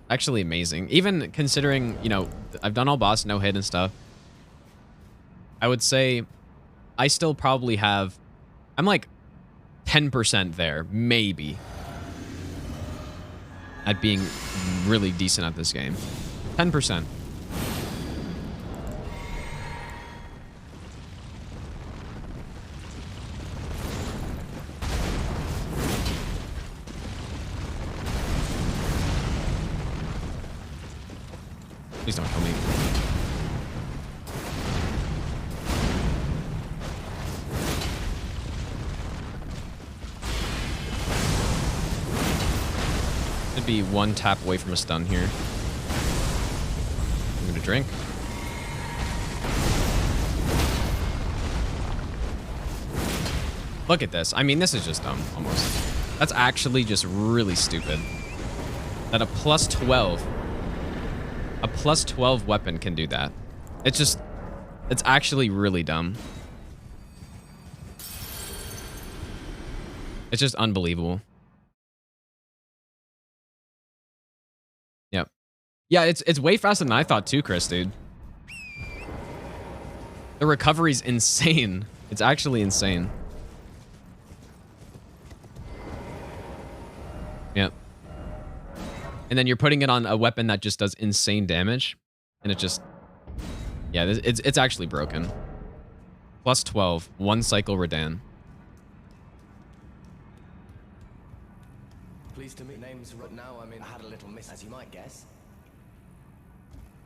Actually amazing. Even considering, you know, I've done all boss, no hit and stuff. I would say I still probably have... I'm like 10% there, maybe, at being really decent at this game. 10%. Please don't kill me. Should be one tap away from a stun here. I'm gonna drink. Look at this. I mean, this is just dumb, almost. That's actually just really stupid. That a plus 12... A plus 12 weapon can do that. It's just... It's actually really dumb. It's just unbelievable. Yep. Yeah, it's way faster than I thought too, Chris, dude. The recovery's insane. It's actually insane. Yep. And then you're putting it on a weapon that just does insane damage. And it just... Yeah, it's actually broken. Plus 12. One cycle Redan. Pleased to meet names right now. I mean, I had a little miss, as you might guess.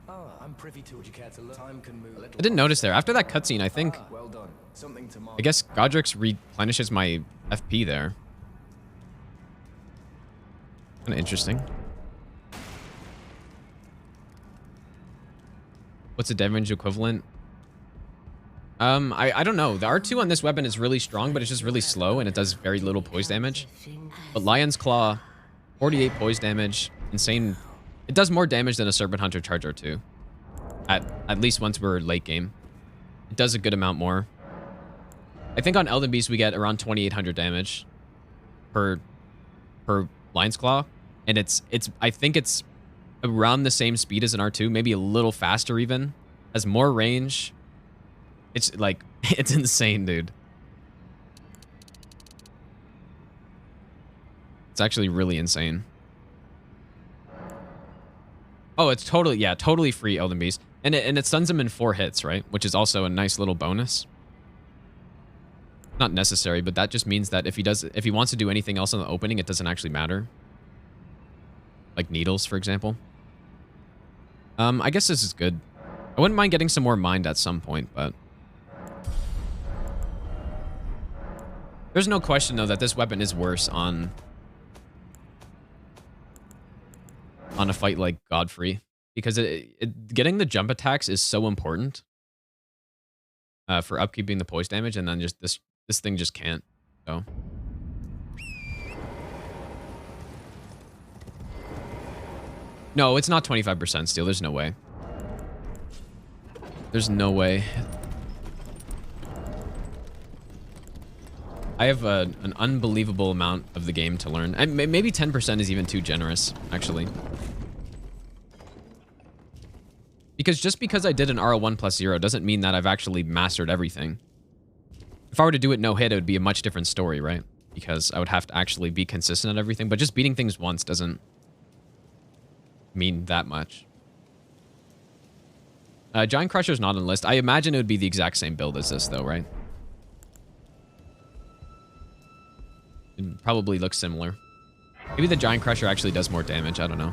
Oh, I'm privy to. Would you care to look? Time can move a little. I didn't notice there. After that cutscene, I think... Well done. Something to mark. I guess Godric's replenishes my FP there. Kind of interesting. What's the damage equivalent? I don't know. The R2 on this weapon is really strong, but it's just really slow, and it does very little poise damage. But Lion's Claw, 48 poise damage, insane. It does more damage than a Serpent Hunter Charge R2. At least once we're late game. It does a good amount more. I think on Elden Beast we get around 2,800 damage per Lion's Claw, and I think it's around the same speed as an R2, maybe a little faster even. Has more range. It's like, it's insane, dude. It's actually really insane. Oh, it's totally, yeah, totally free Elden Beast. And it stuns him in 4 hits, right? Which is also a nice little bonus. Not necessary, but that just means that if he wants to do anything else in the opening, it doesn't actually matter. Like needles, for example. I guess this is good. I wouldn't mind getting some more mind at some point, but... There's no question, though, that this weapon is worse on a fight like Godfrey. Because getting the jump attacks is so important for upkeeping the poise damage, and then just this thing just can't. So... No, it's not 25% steel. There's no way. There's no way. I have an unbelievable amount of the game to learn. And maybe 10% is even too generous, actually. Because just because I did an RL1 plus 0 doesn't mean that I've actually mastered everything. If I were to do it no hit, it would be a much different story, right? Because I would have to actually be consistent at everything. But just beating things once doesn't mean that much. Giant Crusher's not on the list. I imagine it would be the exact same build as this, though, right? It probably looks similar. Maybe the Giant Crusher actually does more damage. I don't know.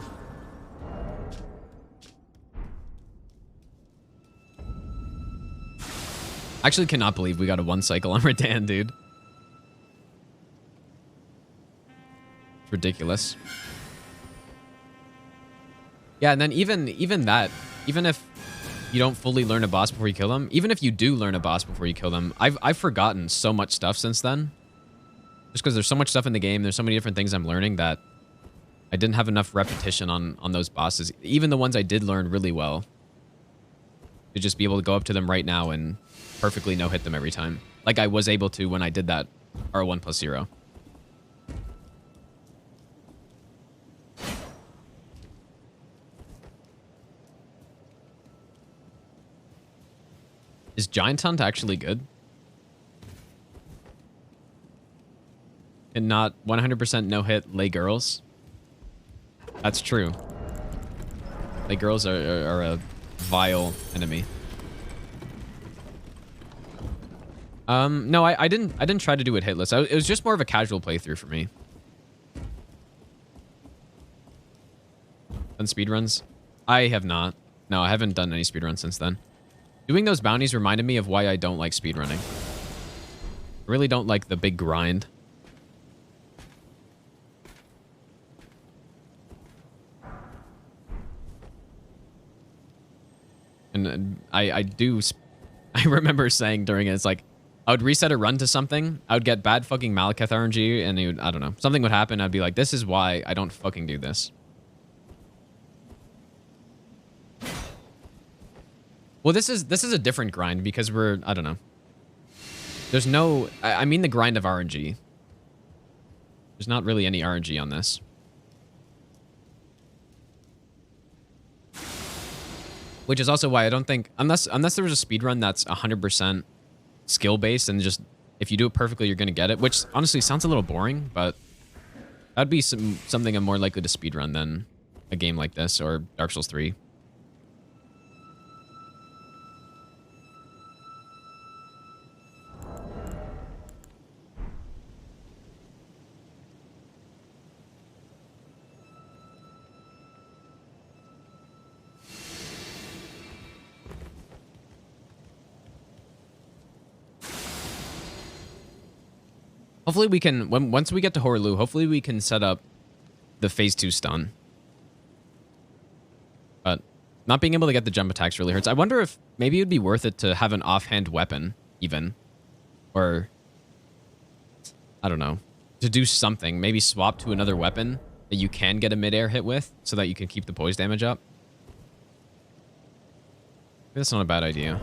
Actually cannot believe we got a 1 cycle on Radan, dude. It's ridiculous. Yeah, and then even that, even if you don't fully learn a boss before you kill them, even if you do learn a boss before you kill them, I've forgotten so much stuff since then. Just because there's so much stuff in the game, there's so many different things I'm learning that I didn't have enough repetition on those bosses. Even the ones I did learn really well. To just be able to go up to them right now and perfectly no-hit them every time. Like I was able to when I did that R1 plus 0. Is Giant Hunt actually good? And not 100% no-hit lay girls? That's true. Lay girls are a vile enemy. No, I didn't try to do it hitless. It was just more of a casual playthrough for me. Done speedruns? I have not. No, I haven't done any speedruns since then. Doing those bounties reminded me of why I don't like speedrunning. I really don't like the big grind. And I remember saying during it, it's like, I would reset a run to something, I would get bad fucking Malekith RNG, and it would, I don't know, something would happen, I'd be like, this is why I don't fucking do this. Well, this is a different grind because we're, I don't know. There's no, I mean the grind of RNG. There's not really any RNG on this. Which is also why I don't think, unless there was a speedrun that's 100% skill-based and just, if you do it perfectly, you're going to get it. Which, honestly, sounds a little boring, but that'd be something I'm more likely to speedrun than a game like this or Dark Souls 3. Hopefully we can, once we get to Horlu, hopefully we can set up the phase 2 stun. But not being able to get the jump attacks really hurts. I wonder if maybe it would be worth it to have an offhand weapon, even. Or, I don't know, to do something. Maybe swap to another weapon that you can get a mid-air hit with so that you can keep the poise damage up. Maybe that's not a bad idea.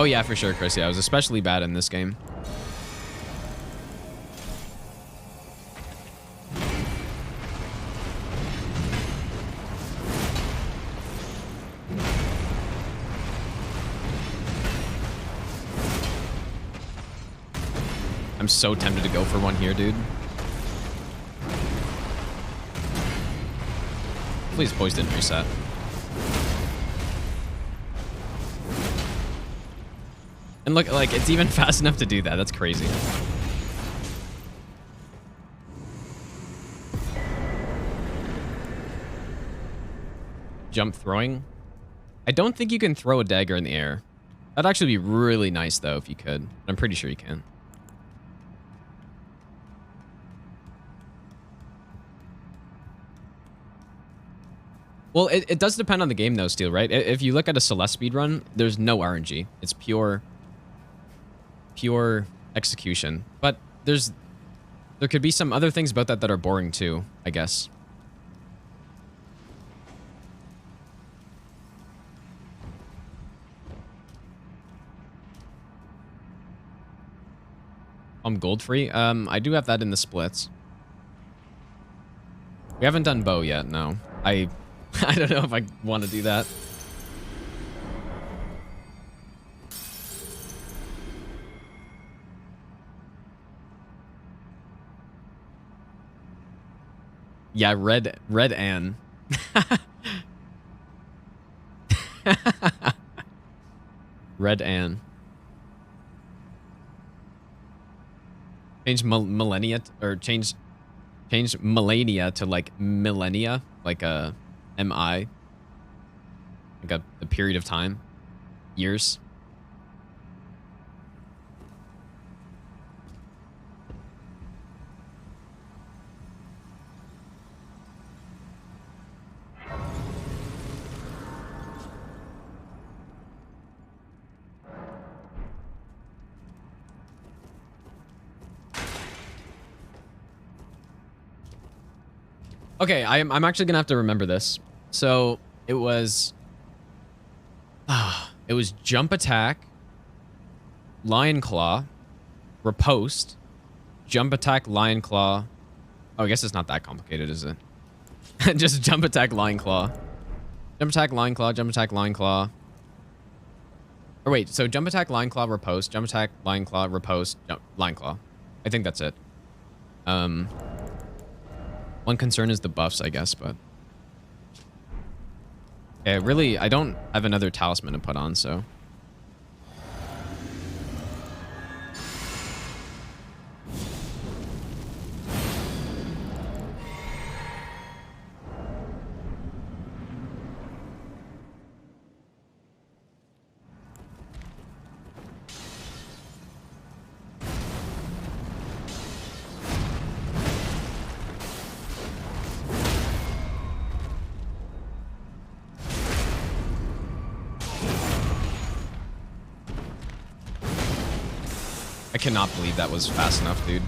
Oh yeah, for sure, Chris. Yeah, I was especially bad in this game. I'm so tempted to go for one here, dude. Please, poise didn't reset. And look, like, it's even fast enough to do that. That's crazy. Jump throwing. I don't think you can throw a dagger in the air. That'd actually be really nice, though, if you could. I'm pretty sure you can. Well, it does depend on the game, though, Steel, right? If you look at a Celeste speedrun, there's no RNG. It's pure execution. But there could be some other things about that are boring, too, I guess. I'm gold free. I do have that in the splits. We haven't done bow yet, no. I don't know if I want to do that. Yeah, red Anne. Red Anne. Change millennia or change millennia to like millennia, like a MI, like a period of time, years. Okay, I'm actually gonna have to remember this. So it was jump attack, lion claw, riposte, jump attack, lion claw. Oh, I guess it's not that complicated, is it? Just jump attack, lion claw, jump attack, lion claw, jump attack, lion claw. Or wait, so jump attack, lion claw, riposte, jump attack, lion claw, riposte, jump, lion claw. I think that's it. One concern is the buffs, I guess, but... Yeah, really, I don't have another talisman to put on, so... I cannot believe that was fast enough, dude.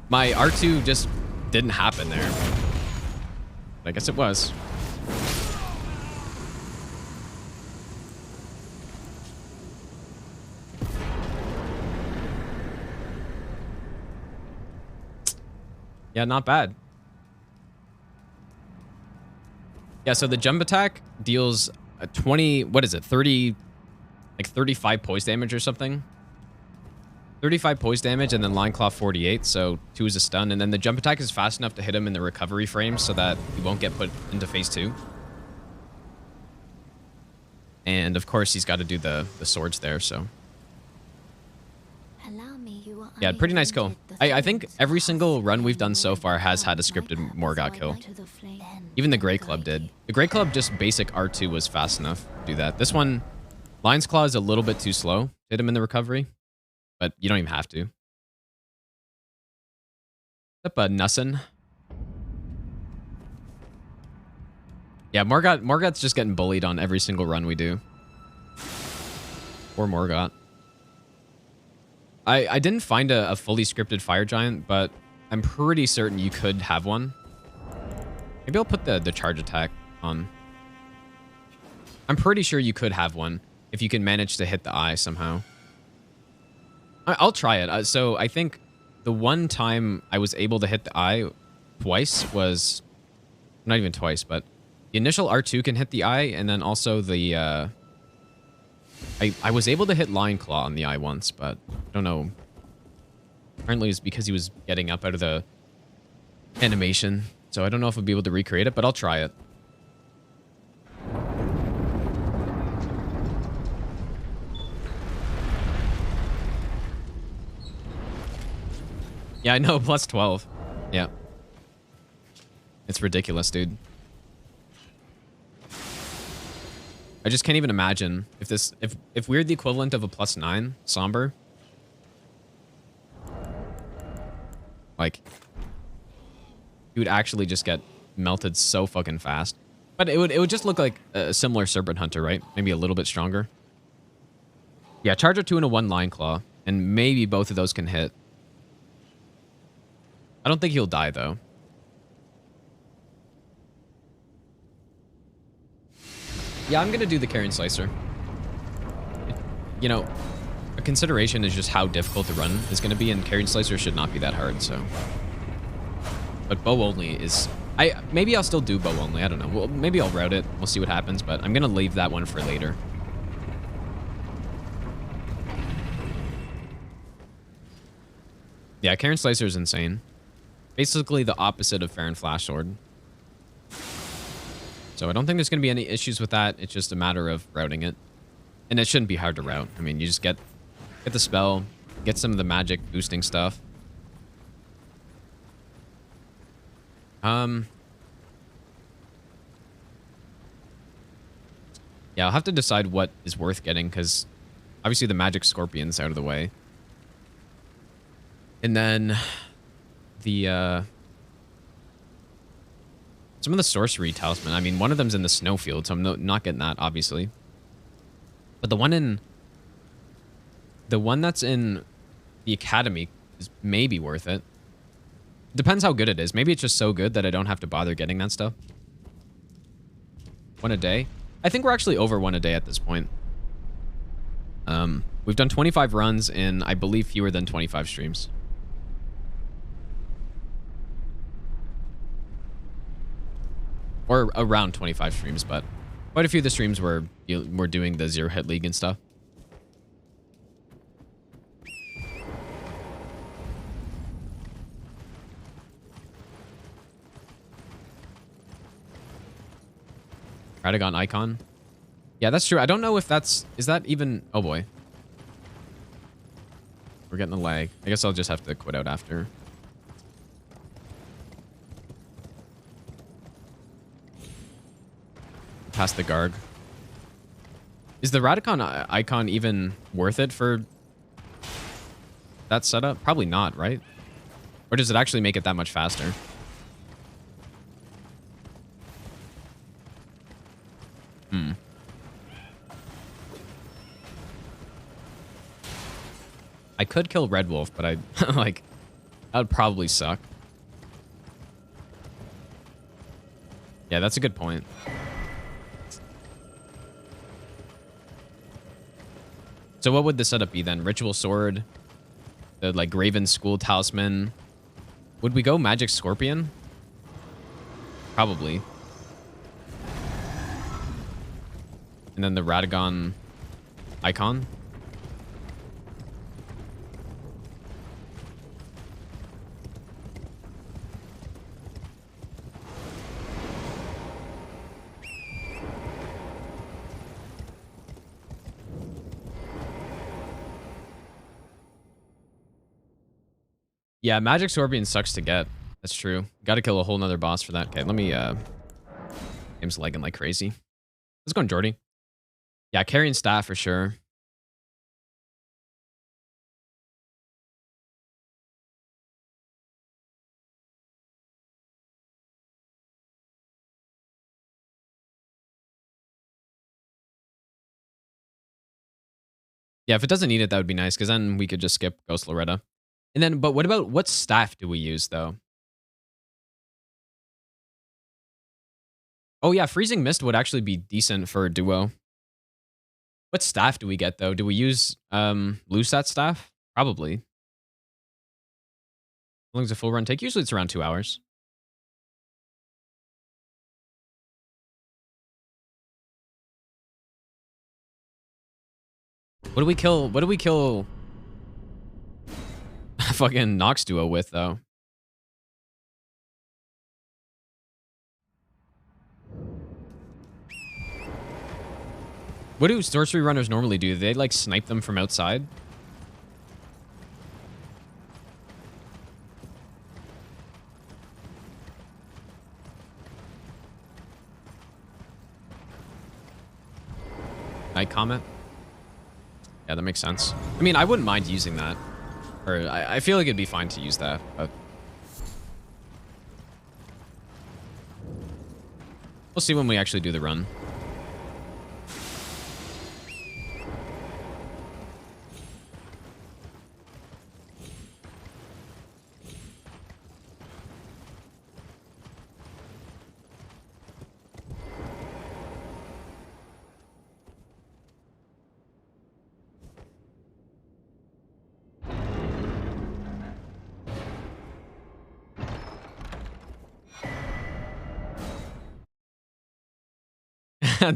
My R2 just didn't happen there. I guess it was. Yeah, not bad. Yeah, so the jump attack deals a 20, what is it, 30, like 35 poise damage or something? 35 poise damage, and then Line Claw 48, so 2 is a stun. And then the jump attack is fast enough to hit him in the recovery frame so that he won't get put into phase 2. And of course, he's got to do the swords there, so. Yeah, pretty nice kill. I think every single run we've done so far has had a scripted Morgott kill. Even the Grey Club did. The Grey Club, just basic R2 was fast enough to do that. This one, Lion's Claw is a little bit too slow to hit him in the recovery. But you don't even have to. What's up, Nussin? Yeah, Morgott's just getting bullied on every single run we do. Poor Morgott. I didn't find a fully scripted fire giant, but I'm pretty certain you could have one. Maybe I'll put the charge attack on. I'm pretty sure you could have one. if you can manage to hit the eye somehow. I'll try it. So I think the one time I was able to hit the eye twice was... Not even twice, but the initial R2 can hit the eye, and then also the... I was able to hit Lion Claw on the eye once, but I don't know. Apparently it's because he was getting up out of the animation. So I don't know if I'll be able to recreate it, but I'll try it. Yeah, I know, plus 12. Yeah. It's ridiculous, dude. I just can't even imagine if we're the equivalent of a plus 9 somber. Like, you would actually just get melted so fucking fast. But it would just look like a similar Serpent Hunter, right? Maybe a little bit stronger. Yeah, Charger 2 and a 1 Lion Claw, and maybe both of those can hit. I don't think he'll die, though. Yeah, I'm going to do the Carrion Slicer. You know, a consideration is just how difficult the run is going to be, and Carrion Slicer should not be that hard, so... But bow only is... Maybe I'll still do bow only, I don't know. Well, maybe I'll route it, we'll see what happens, but I'm going to leave that one for later. Yeah, Carrion Slicer is insane. Basically the opposite of Farron Flash Sword. So I don't think there's going to be any issues with that. It's just a matter of routing it. And it shouldn't be hard to route. I mean, you just get the spell, get some of the magic boosting stuff. Yeah, I'll have to decide what is worth getting, because obviously the magic scorpion's out of the way. And then the some of the sorcery talisman. I mean, one of them's in the snowfield, so I'm not getting that, obviously. But the one that's in the academy is maybe worth it. Depends how good it is. Maybe it's just so good that I don't have to bother getting that stuff. 1 a day. I think we're actually over 1 a day at this point. We've done 25 runs in, I believe, fewer than 25 streams. Or around 25 streams, but quite a few of the streams were doing the 0-hit league and stuff. Radagon icon. Yeah, that's true. I don't know if that's... Is that even... Oh, boy. We're getting a lag. I guess I'll just have to quit out after. Past the Garg. Is the Radagon icon even worth it for that setup? Probably not, right? Or does it actually make it that much faster? I could kill Red Wolf, but I like that would probably suck. Yeah, that's a good point. So what would the setup be then? Ritual Sword, the like Graven School Talisman. Would we go Magic Scorpion? Probably. And then the Radagon icon. Yeah, Magic Scorpion sucks to get. That's true. Got to kill a whole nother boss for that. Okay, let me... Game's lagging like crazy. Let's go on Jordy. Yeah, Carrion Staff for sure. Yeah, if it doesn't need it, that would be nice, because then we could just skip Ghost Loretta. And then, but what staff do we use, though? Oh, yeah, Freezing Mist would actually be decent for a duo. What staff do we get, though? Do we use lose that staff? Probably. How long does a full run take? Usually it's around 2 hours. What do we kill? What do we kill fucking Nox duo with, though? What do sorcery runners normally do? Do they, like, snipe them from outside? Night comment? Yeah, that makes sense. I mean, I wouldn't mind using that. Or, I feel like it'd be fine to use that, but... We'll see when we actually do the run.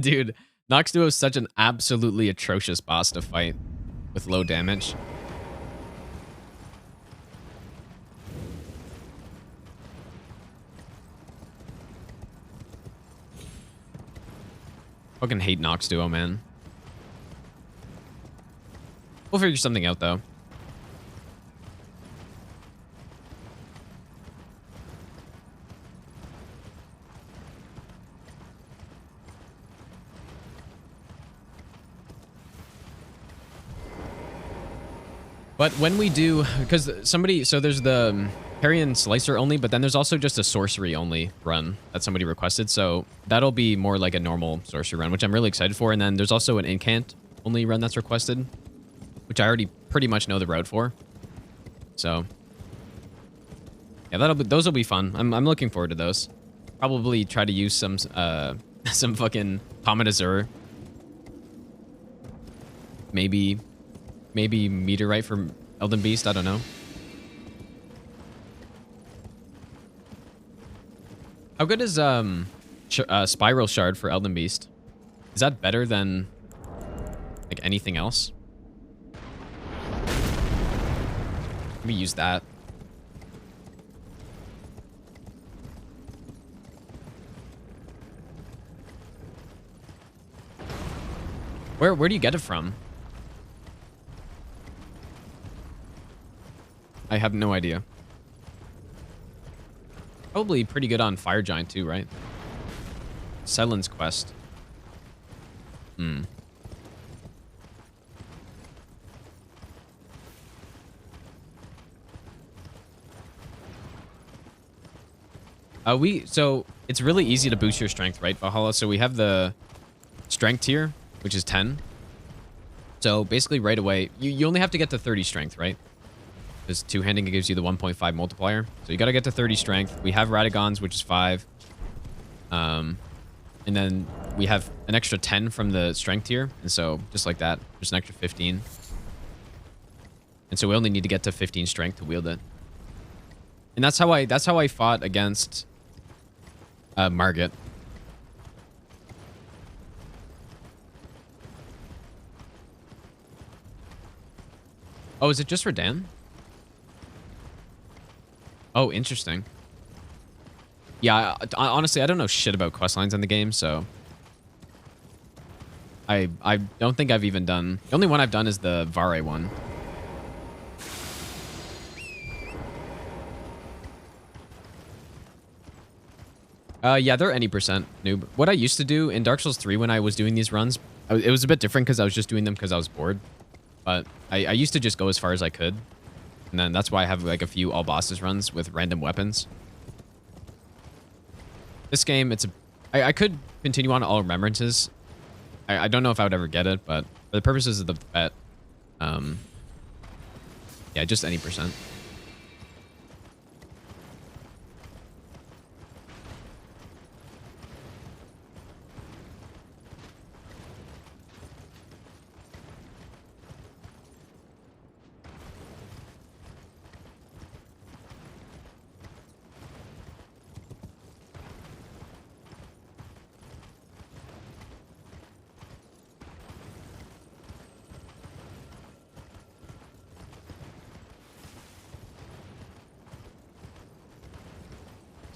Dude, Nox Duo is such an absolutely atrocious boss to fight with low damage. Fucking hate Nox Duo, man. We'll figure something out, though. But when we do, because somebody, so there's the parry and slicer only, but then there's also just a sorcery only run that somebody requested. So that'll be more like a normal sorcery run, which I'm really excited for. And then there's also an incant only run that's requested, which I already pretty much know the route for. So yeah, those will be fun. I'm looking forward to those. Probably try to use some fucking Comet Azure. Maybe Meteorite from Elden Beast. I don't know. How good is Spiral Shard for Elden Beast? Is that better than like anything else? Let me use that. Where do you get it from? I have no idea. Probably pretty good on Fire Giant too, right? Selen's Quest. Hmm. So it's really easy to boost your strength, right, Valhalla? So we have the strength tier, which is 10. So basically right away, you only have to get to 30 strength, right? Because two-handing, it gives you the 1.5 multiplier. So you got to get to 30 strength. We have Radagons, which is 5. And then we have an extra 10 from the strength tier. And so just like that, there's an extra 15. And so we only need to get to 15 strength to wield it. And that's how I fought against Margit. Oh, is it just for Dan? Oh, interesting. Yeah, honestly, I don't know shit about questlines in the game, so... I don't think I've even done... The only one I've done is the Vare one. Yeah, they're any percent noob. What I used to do in Dark Souls 3 when I was doing these runs, it was a bit different because I was just doing them because I was bored. But I used to just go as far as I could. And then that's why I have like a few all bosses runs with random weapons. This game, I could continue on all remembrances. I don't know if I would ever get it, but for the purposes of the bet, yeah, just any percent.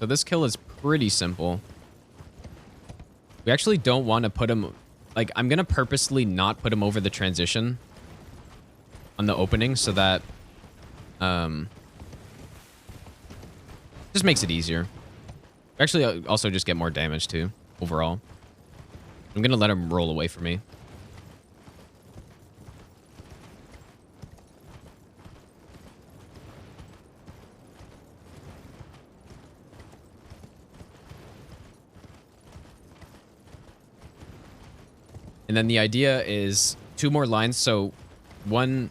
So this kill is pretty simple. We actually don't want to put him... Like, I'm going to purposely not put him over the transition on the opening so that... just makes it easier. Actually, also just get more damage, too, overall. I'm going to let him roll away from me. And then the idea is 2 more lines. So one,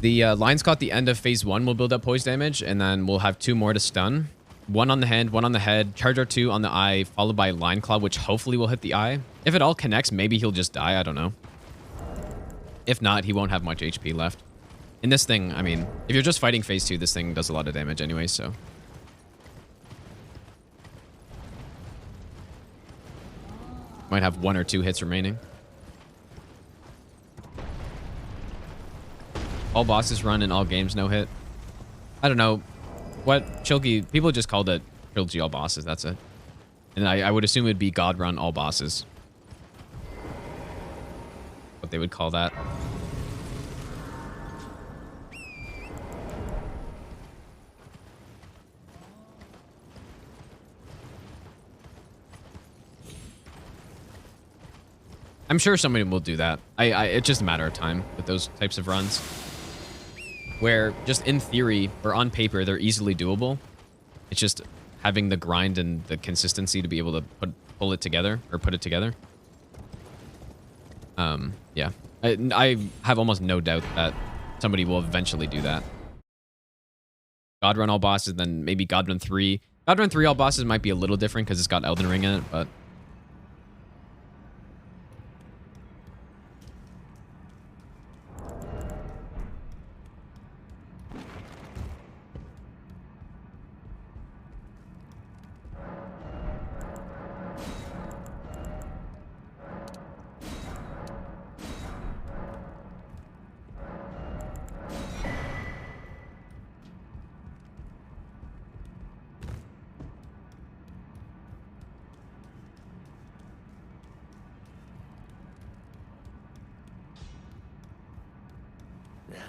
the lines caught the end of phase 1 will build up poise damage, and then we'll have 2 more to stun. 1 on the hand, 1 on the head, charge R2 on the eye, followed by line claw, which hopefully will hit the eye. If it all connects, maybe he'll just die. I don't know. If not, he won't have much HP left. In this thing, I mean, if you're just fighting phase 2, this thing does a lot of damage anyway, so. Might have 1 or 2 hits remaining. All bosses run and all games no hit. I don't know. What Chilky, people just called it Trilogy all bosses, that's it. And I would assume it would be God run all bosses. What they would call that. I'm sure somebody will do that. It's just a matter of time with those types of runs. Where, just in theory, or on paper, they're easily doable. It's just having the grind and the consistency to be able to pull it together, or put it together. Yeah. I have almost no doubt that somebody will eventually do that. God run all bosses, then maybe God run 3. God run 3 all bosses might be a little different because it's got Elden Ring in it, but...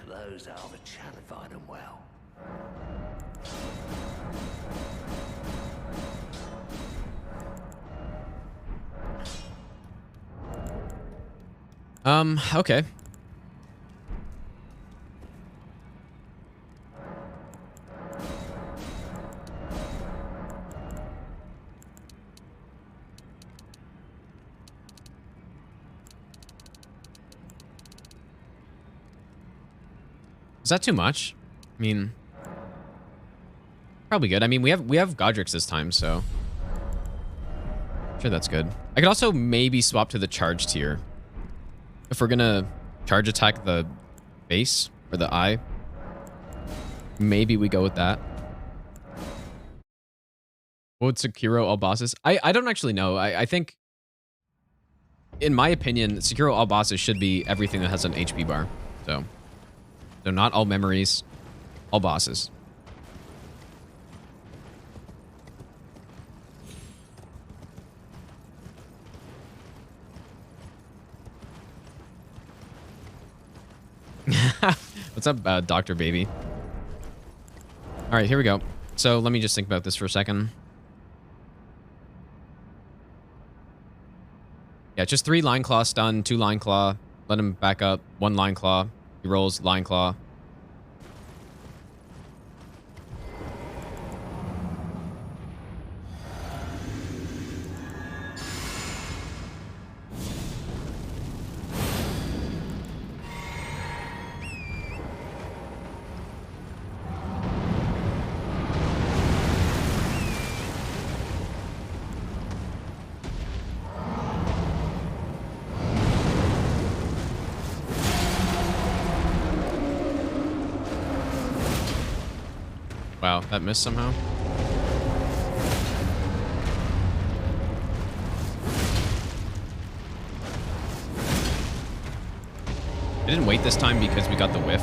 Those are the chalified and well. Okay. Is that too much? I mean, probably good. I mean, we have Godric's this time, so sure that's good. I could also maybe swap to the charge tier if we're gonna charge attack the base or the eye. Maybe we go with that. What would Sekiro all bosses? I don't actually know. I think, in my opinion, Sekiro all bosses should be everything that has an HP bar. So not all memories, all bosses. What's up, Dr. Baby? All right, here we go. So let me just think about this for a second. Yeah, just 3 line claw stun, 2 line claw. Let him back up. 1 line claw. He rolls line claw. Wow, that missed somehow. I didn't wait this time because we got the whiff.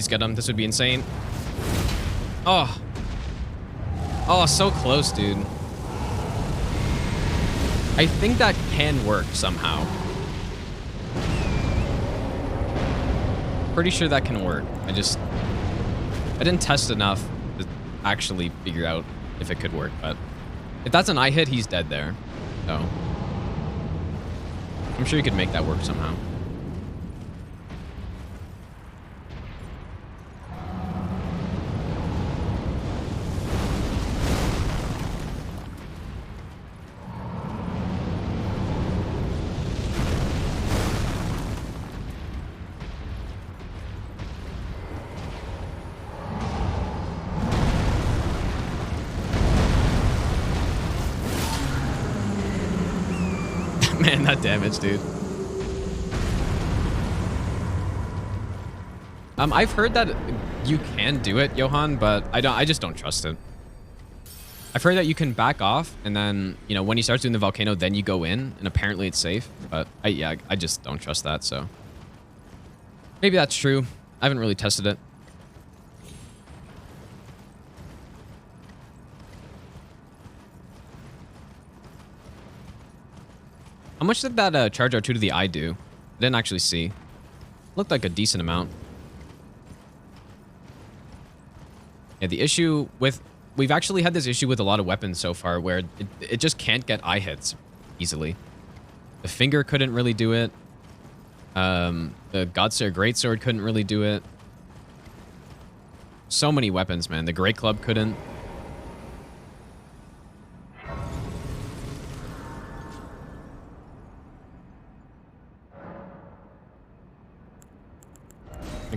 Please get him. This would be insane. Oh. Oh, so close, dude. I think that can work somehow. Pretty sure that can work. I didn't test enough to actually figure out if it could work, but if that's an eye hit, he's dead there. So I'm sure you could make that work somehow. Man, that damage, dude. I've heard that you can do it, Johan, but I just don't trust it. I've heard that you can back off, and then, you know, when he starts doing the volcano, then you go in, and apparently it's safe. But yeah, I just don't trust that, so maybe that's true. I haven't really tested it. How much did that charge R2 to the eye do? I didn't actually see. Looked like a decent amount. Yeah, the issue with... We've actually had this issue with a lot of weapons so far where it just can't get eye hits easily. The finger couldn't really do it. The Godslayer Greatsword couldn't really do it. So many weapons, man. The Great Club couldn't.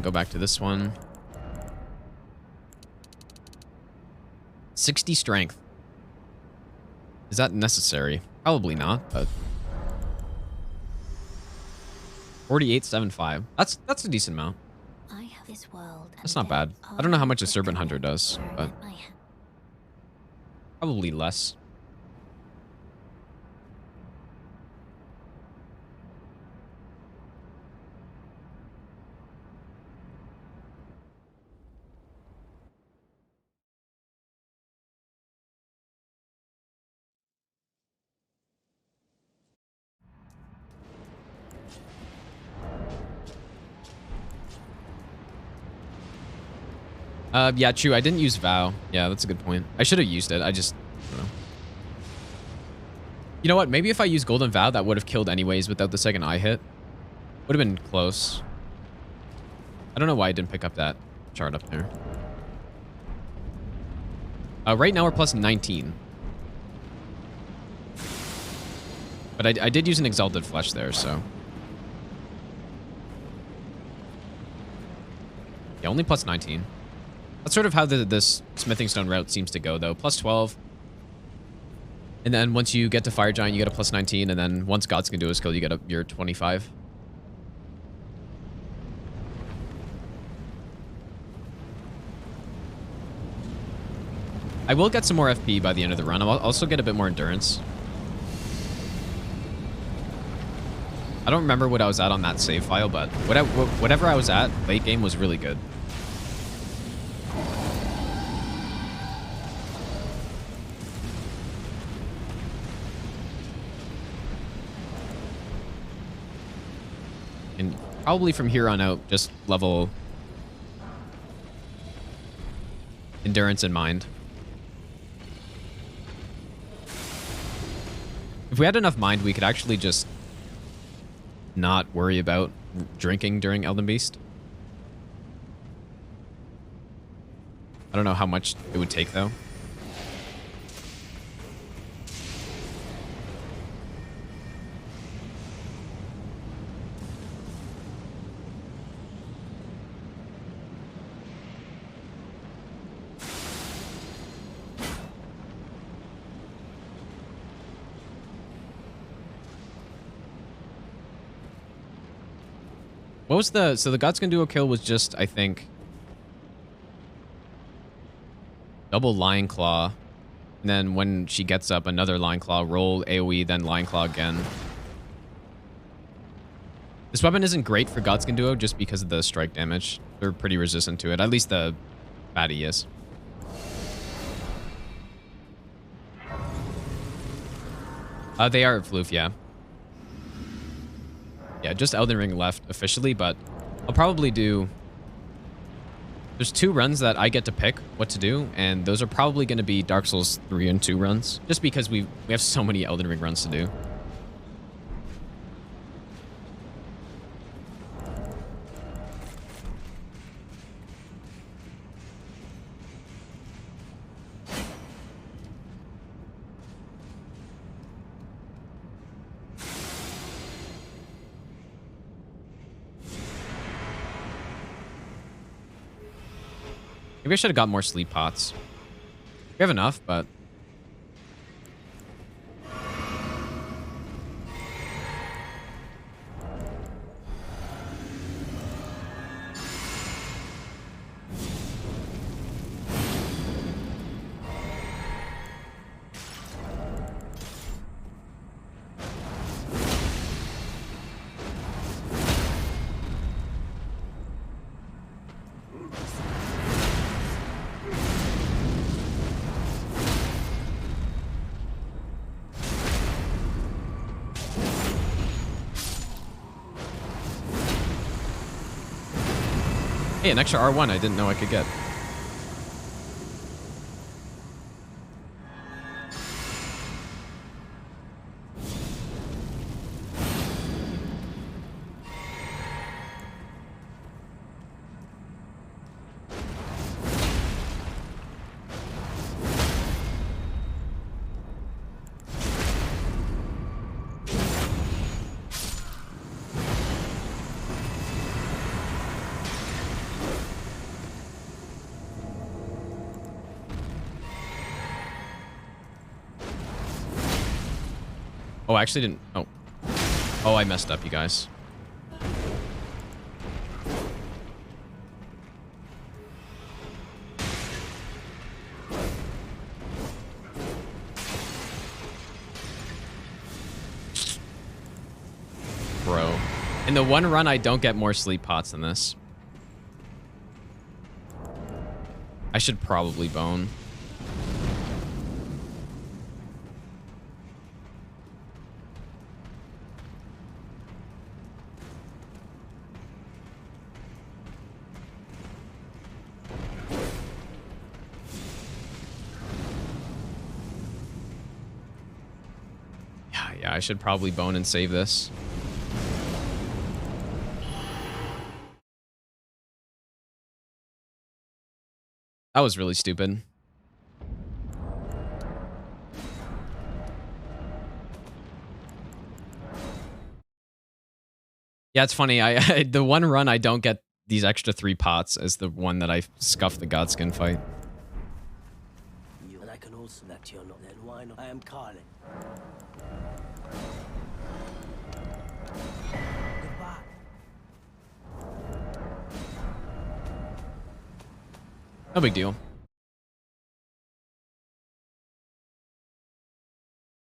Go back to this one. 60 strength. Is that necessary? Probably not, but 48.75. That's a decent amount. I have this world. That's not bad. I don't know how much a Serpent Hunter does, but probably less. Yeah, true. I didn't use Vow. Yeah, that's a good point. I should have used it. I don't know. You know what? Maybe if I used Golden Vow, that would have killed anyways without the second eye hit. Would have been close. I don't know why I didn't pick up that chart up there. Right now we're plus 19. But I did use an Exalted Flesh there, so. Yeah, only plus 19. That's sort of how this Smithing Stone route seems to go, though. Plus 12. And then once you get to Fire Giant, you get a plus 19. And then once Gods can do a skill, you get your 25. I will get some more FP by the end of the run. I'll also get a bit more endurance. I don't remember what I was at on that save file, but whatever I was at, late game was really good. And probably from here on out, just level endurance in mind. If we had enough mind, we could actually just not worry about drinking during Elden Beast. I don't know how much it would take, though. What was so the Gods Can Do a Kill was just, I think, double Lion Claw, and then when she gets up, another Lion Claw, roll AoE, then Lion Claw again. This weapon isn't great for Gods Can Duo just because of the strike damage. they're pretty resistant to it. At least the fatty is. They are at Floof, yeah. Yeah, just Elden Ring left officially, but I'll probably do... There's 2 runs that I get to pick what to do, and those are probably going to be Dark Souls 3 and 2 runs, just because we have so many Elden Ring runs to do. Maybe I should have got more sleep pots. We have enough, but... Hey, an extra R1 I didn't know I could get. Oh, I actually didn't... Oh. Oh, I messed up, you guys. Bro. In the one run, I don't get more sleep pots than this. I should probably bone. Yeah, I should probably bone and save this. That was really stupid. Yeah, it's funny. I the one run I don't get these extra 3 pots as the one that I scuffed the Godskin fight. And I can also that you're not then. Why not? I am Carly. Goodbye. No big deal.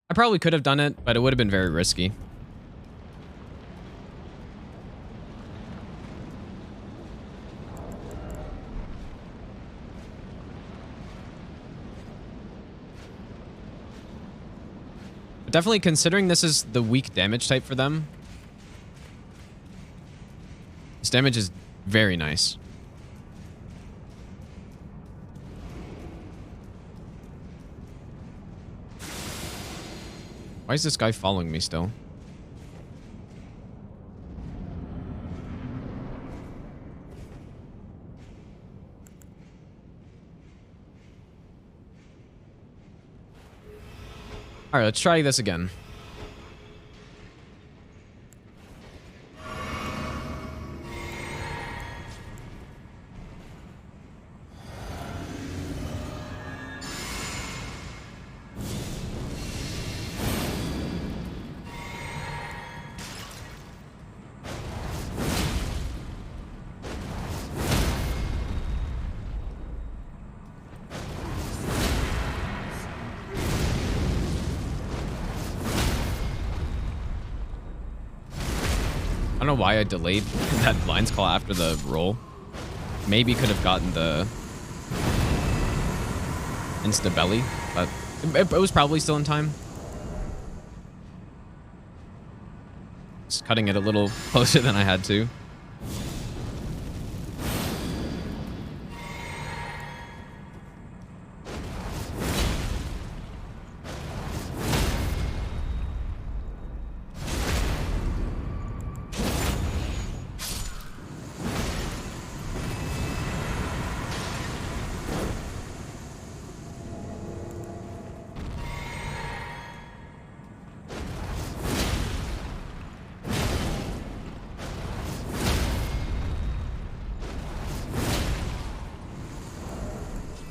I probably could have done it, but it would have been very risky. But definitely considering this is the weak damage type for them, this damage is very nice. Why is this guy following me still? All right, let's try this again. I don't know why I delayed that Lion's Claw after the roll. maybe could have gotten the insta belly, but it was probably still in time. Just cutting it a little closer than I had to.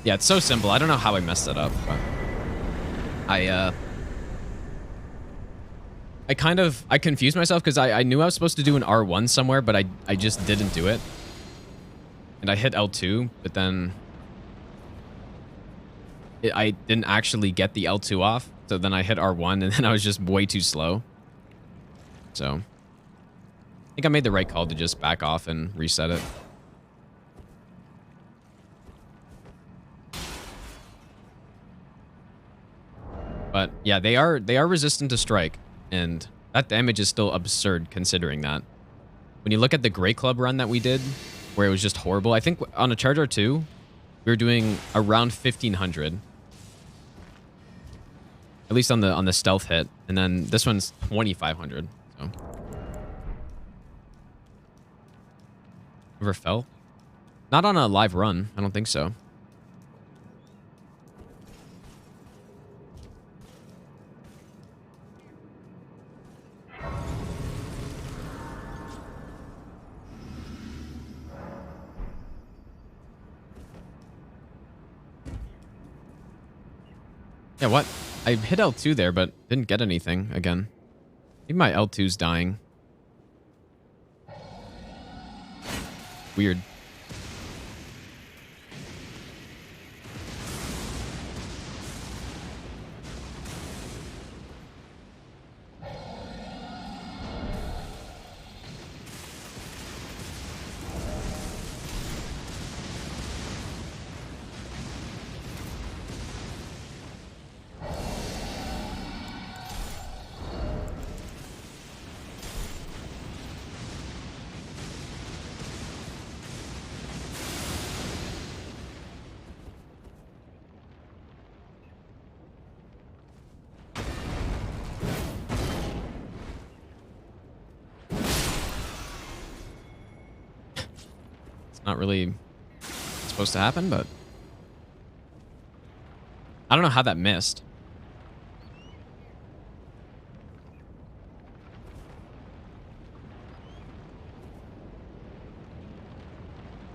Yeah, it's so simple. I don't know how I messed it up, but I confused myself because I knew I was supposed to do an R1 somewhere, but I just didn't do it. And I hit L2, but then I didn't actually get the L2 off. So then I hit R1 and then I was just way too slow. So I think I made the right call to just back off and reset it. But yeah, they are resistant to strike, and that damage is still absurd considering that. When you look at the Great Club run that we did, where it was just horrible, I think on a Charger 2, we were doing around 1500. At least on the stealth hit, and then this one's 2500. So ever fell? Not on a live run, I don't think so. Yeah, what? I hit L2 there, but didn't get anything again. Maybe my L2's dying. Weird. Not really supposed to happen, but I don't know how that missed.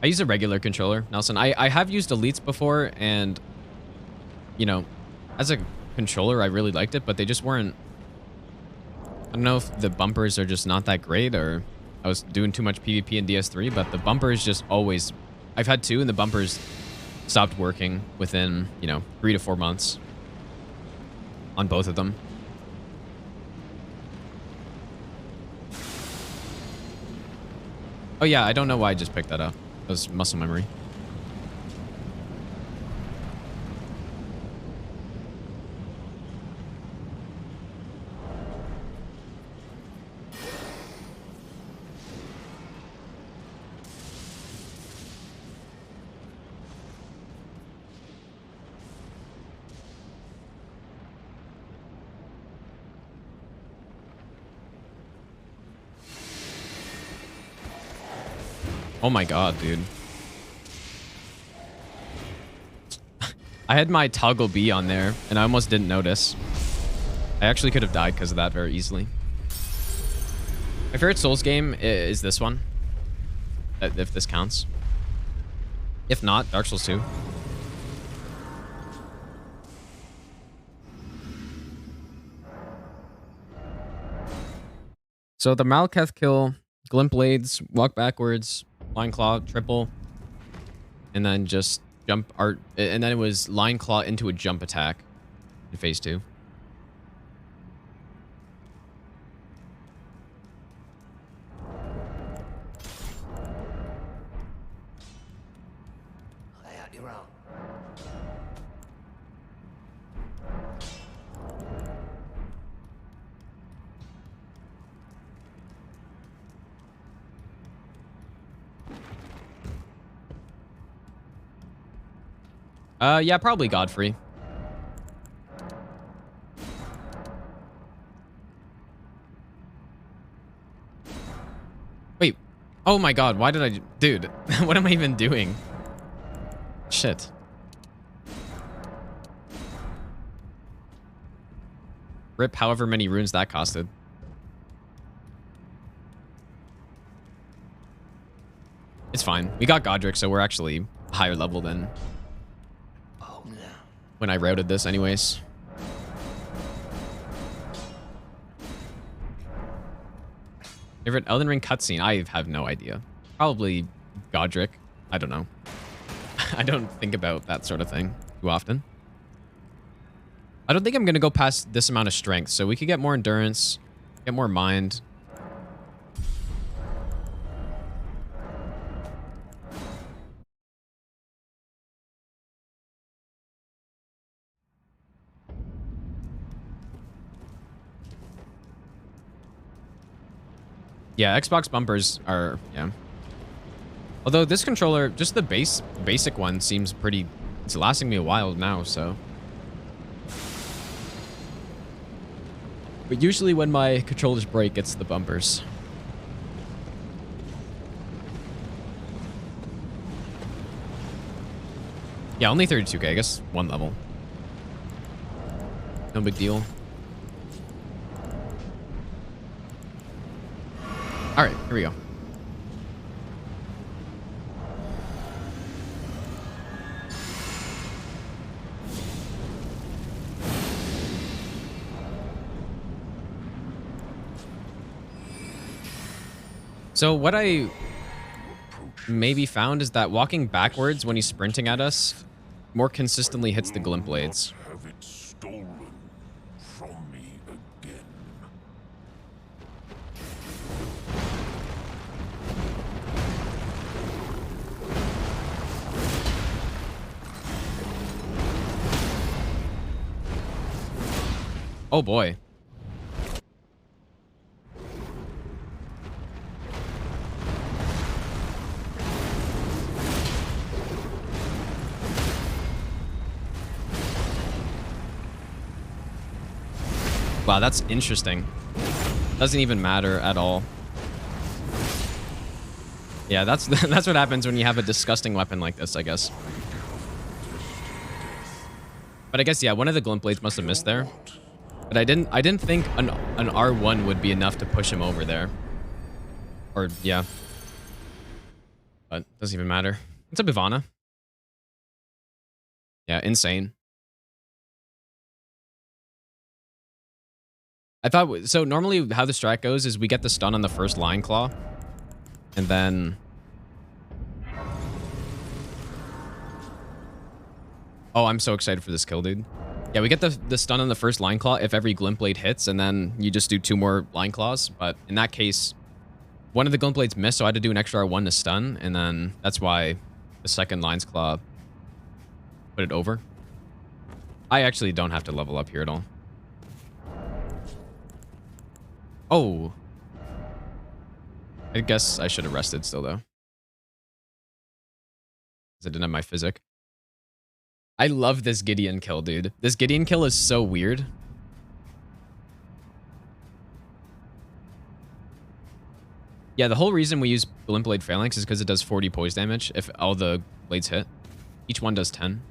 I use a regular controller, Nelson. I have used elites before, and you know, as a controller, I really liked it, but they just weren't. I don't know if the bumpers are just not that great, or I was doing too much PvP in DS3, but the bumpers just always... I've had two, and the bumpers stopped working within, 3 to 4 months on both of them. Oh yeah, I don't know why I just picked that up. It was muscle memory. Oh my god, dude. I had my toggle B on there, and I almost didn't notice. I actually could have died because of that very easily. My favorite Souls game is this one. If this counts. If not, Dark Souls 2. So the Malekith kill, Glint Blades, walk backwards, Line Claw, triple, and then just jump art, and then it was Line Claw into a jump attack in phase 2. Yeah, probably Godfrey. Wait. Oh my god, why did I... Dude, what am I even doing? Shit. Rip however many runes that costed. It's fine. We got Godric, so we're actually higher level than when I routed this anyways. Favorite Elden Ring cutscene? I have no idea. Probably Godric. I don't know. I don't think about that sort of thing too often. I don't think I'm going to go past this amount of strength, so we could get more endurance, get more mind. Yeah, Xbox bumpers are, yeah. Although this controller, just the basic one seems pretty, it's lasting me a while now, so. But usually when my controllers break, it's the bumpers. Yeah, only 32k, I guess one level. No big deal. All right, here we go. So what I maybe found is that walking backwards when he's sprinting at us more consistently hits the glint blades. Have it stolen from me again. Oh boy. Wow, that's interesting. Doesn't even matter at all. Yeah, that's that's what happens when you have a disgusting weapon like this, I guess. But I guess, yeah, one of the glint blades must have missed there. But I didn't think an R1 would be enough to push him over there. Or, yeah. But doesn't even matter. It's a Bivana. Yeah, insane. I thought, so normally how the strat goes is we get the stun on the first line claw. And then... Oh, I'm so excited for this kill, dude. Yeah, we get the stun on the first line claw if every glint blade hits, and then you just do 2 more line claws. But in that case, one of the glint blades missed, so I had to do an extra R1 to stun, and then that's why the second line's claw put it over. I actually don't have to level up here at all. Oh. I guess I should have rested still, though. Because I didn't have my physic. I love this Gideon kill, dude. This Gideon kill is so weird. Yeah, the whole reason we use Glint Blade Phalanx is because it does 40 poise damage if all the blades hit. Each one does 10.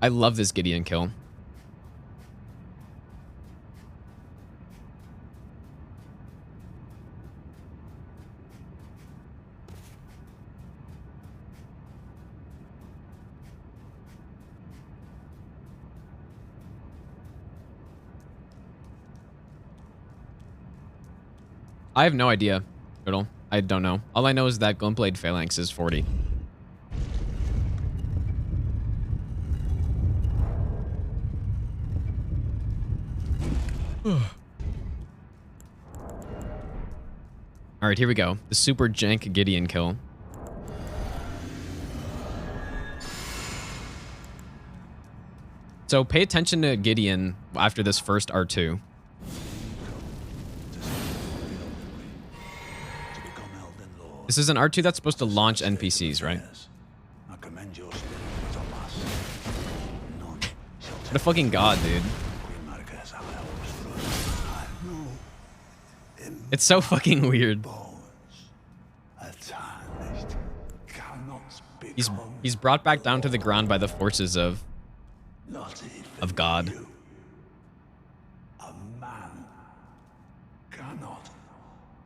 I love this Gideon kill. I have no idea, Turtle. I don't know. All I know is that Glintblade Phalanx is 40. All right, here we go. The super jank Gideon kill. So pay attention to Gideon after this first R2. To become Elden Lord. This is an R2 that's supposed to launch NPCs, right? I commend your spirit to us. None shall What a fucking god, dude. Queen Marquez, I always trust. I know It's so fucking weird. bones. A tarnished cannot speak. He's brought back down to the ground by the forces of Not even God. you. A man cannot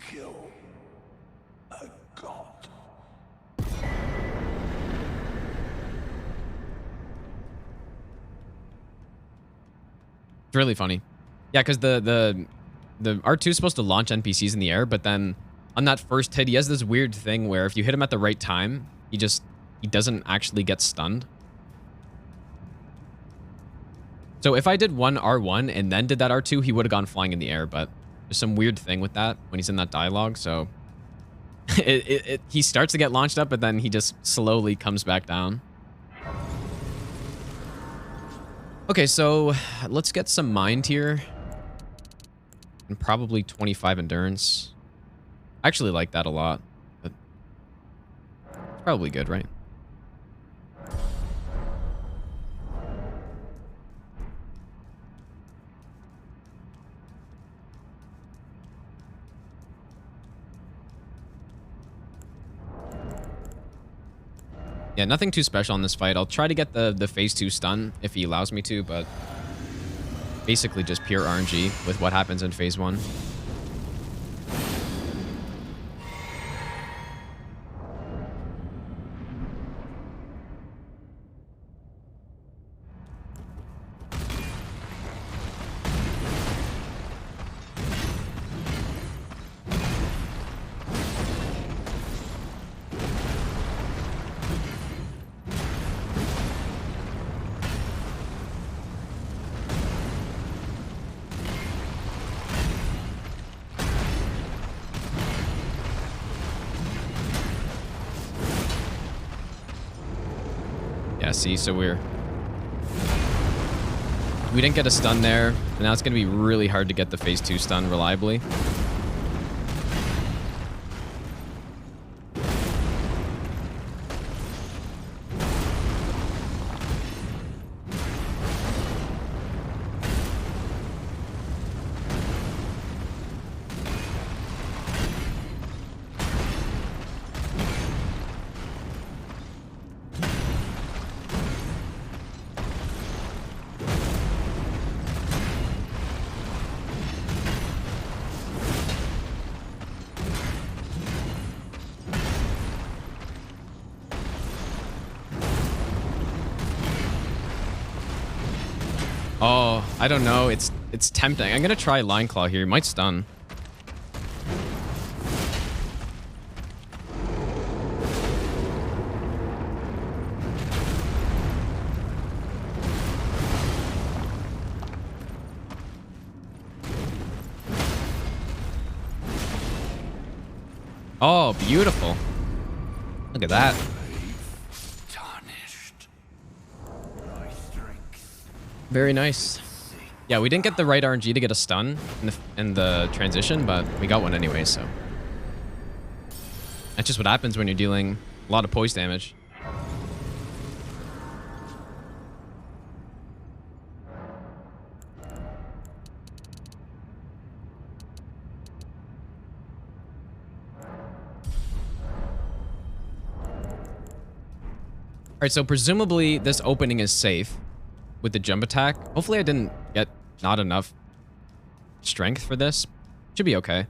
kill a god. It's really funny. Yeah, because the R2 is supposed to launch NPCs in the air, but then on that first hit, he has this weird thing where if you hit him at the right time, he doesn't actually get stunned. So if I did one R1 and then did that R2, he would have gone flying in the air, but there's some weird thing with that when he's in that dialogue, so he starts to get launched up, but then he just slowly comes back down. Okay, so let's get some mind here. And probably 25 endurance. I actually like that a lot. But it's probably good, right? Yeah, nothing too special in this fight. I'll try to get the phase 2 stun if he allows me to, but basically just pure RNG with what happens in phase 1. Yeah, see, so we didn't get a stun there, and now it's going to be really hard to get the phase 2 stun reliably. Oh, I don't know. It's tempting. I'm gonna try Line Claw here. It might stun. Oh, beautiful. Look at that. Tarnished. Thy strength. Very nice. Yeah, we didn't get the right RNG to get a stun in the transition, but we got one anyway, so. That's just what happens when you're dealing a lot of poise damage. Alright, so presumably this opening is safe with the jump attack. Hopefully I didn't get not enough strength for this. Should be okay.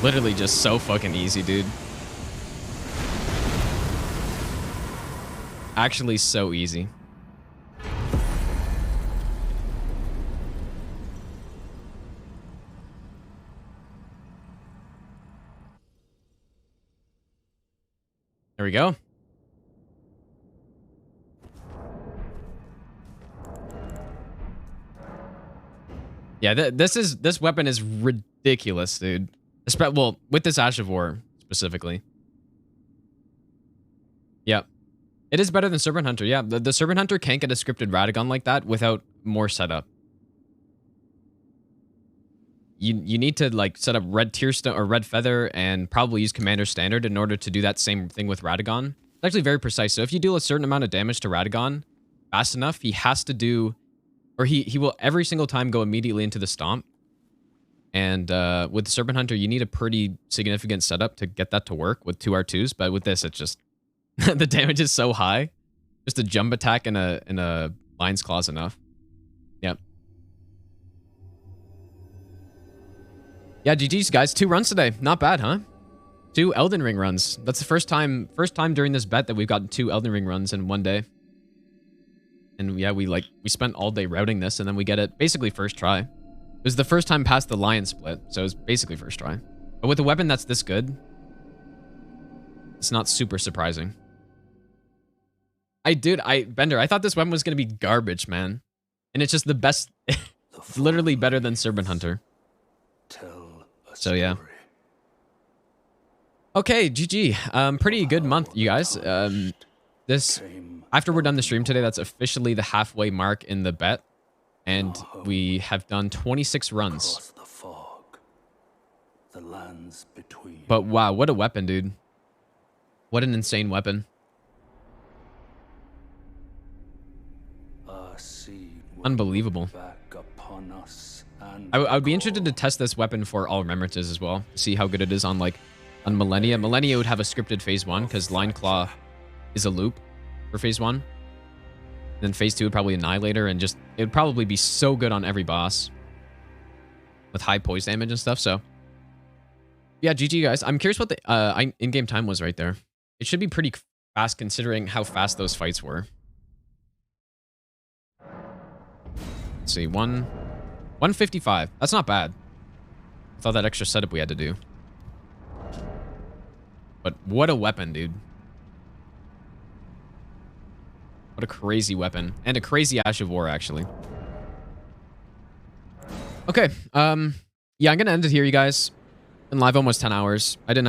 Literally just so fucking easy, dude. Actually so easy. There we go. Yeah, this weapon is ridiculous, dude. Well, with this Ash of War specifically. Yep. It is better than Serpent Hunter. Yeah, the Serpent Hunter can't get a scripted Radagon like that without more setup. You need to like set up Red Tearstone or Red Feather and probably use Commander Standard in order to do that same thing with Radagon. It's actually very precise. So if you deal a certain amount of damage to Radagon fast enough, he has to do, or he will every single time go immediately into the Stomp. And with the Serpent Hunter, you need a pretty significant setup to get that to work with 2 R2s. But with this, it's just the damage is so high. Just a jump attack and a Lion's Claw's enough. Yep. Yeah, GG's guys. 2 runs today. Not bad, huh? 2 Elden Ring runs. That's the first time during this bet that we've gotten 2 Elden Ring runs in one day. And yeah, we spent all day routing this, and then we get it basically first try. It was the first time past the Lion split, so it was basically first try. But with a weapon that's this good, it's not super surprising. Bender, I thought this weapon was gonna be garbage, man. And it's just the best. It's literally better than Serpent Hunter. So yeah. Okay, GG. Pretty good month, you guys. This after we're done the stream today, that's officially the halfway mark in the bet. And we have done 26 runs. But wow, what a weapon, dude. What an insane weapon. Unbelievable. I would be interested to test this weapon for all remembrances as well. See how good it is on Millennia. Millennia would have a scripted phase 1 because Line Claw is a loop for phase 1. Then phase 2 would probably Annihilator, and just it would probably be so good on every boss with high poise damage and stuff. So yeah, GG guys. I'm curious what the in-game time was right there. It should be pretty fast considering how fast those fights were. Let's see, 155. That's not bad. With all that extra setup we had to do. But what a weapon, dude. What a crazy weapon. And a crazy Ash of War, actually. Okay. Yeah, I'm going to end it here, you guys. Been live almost 10 hours. I didn't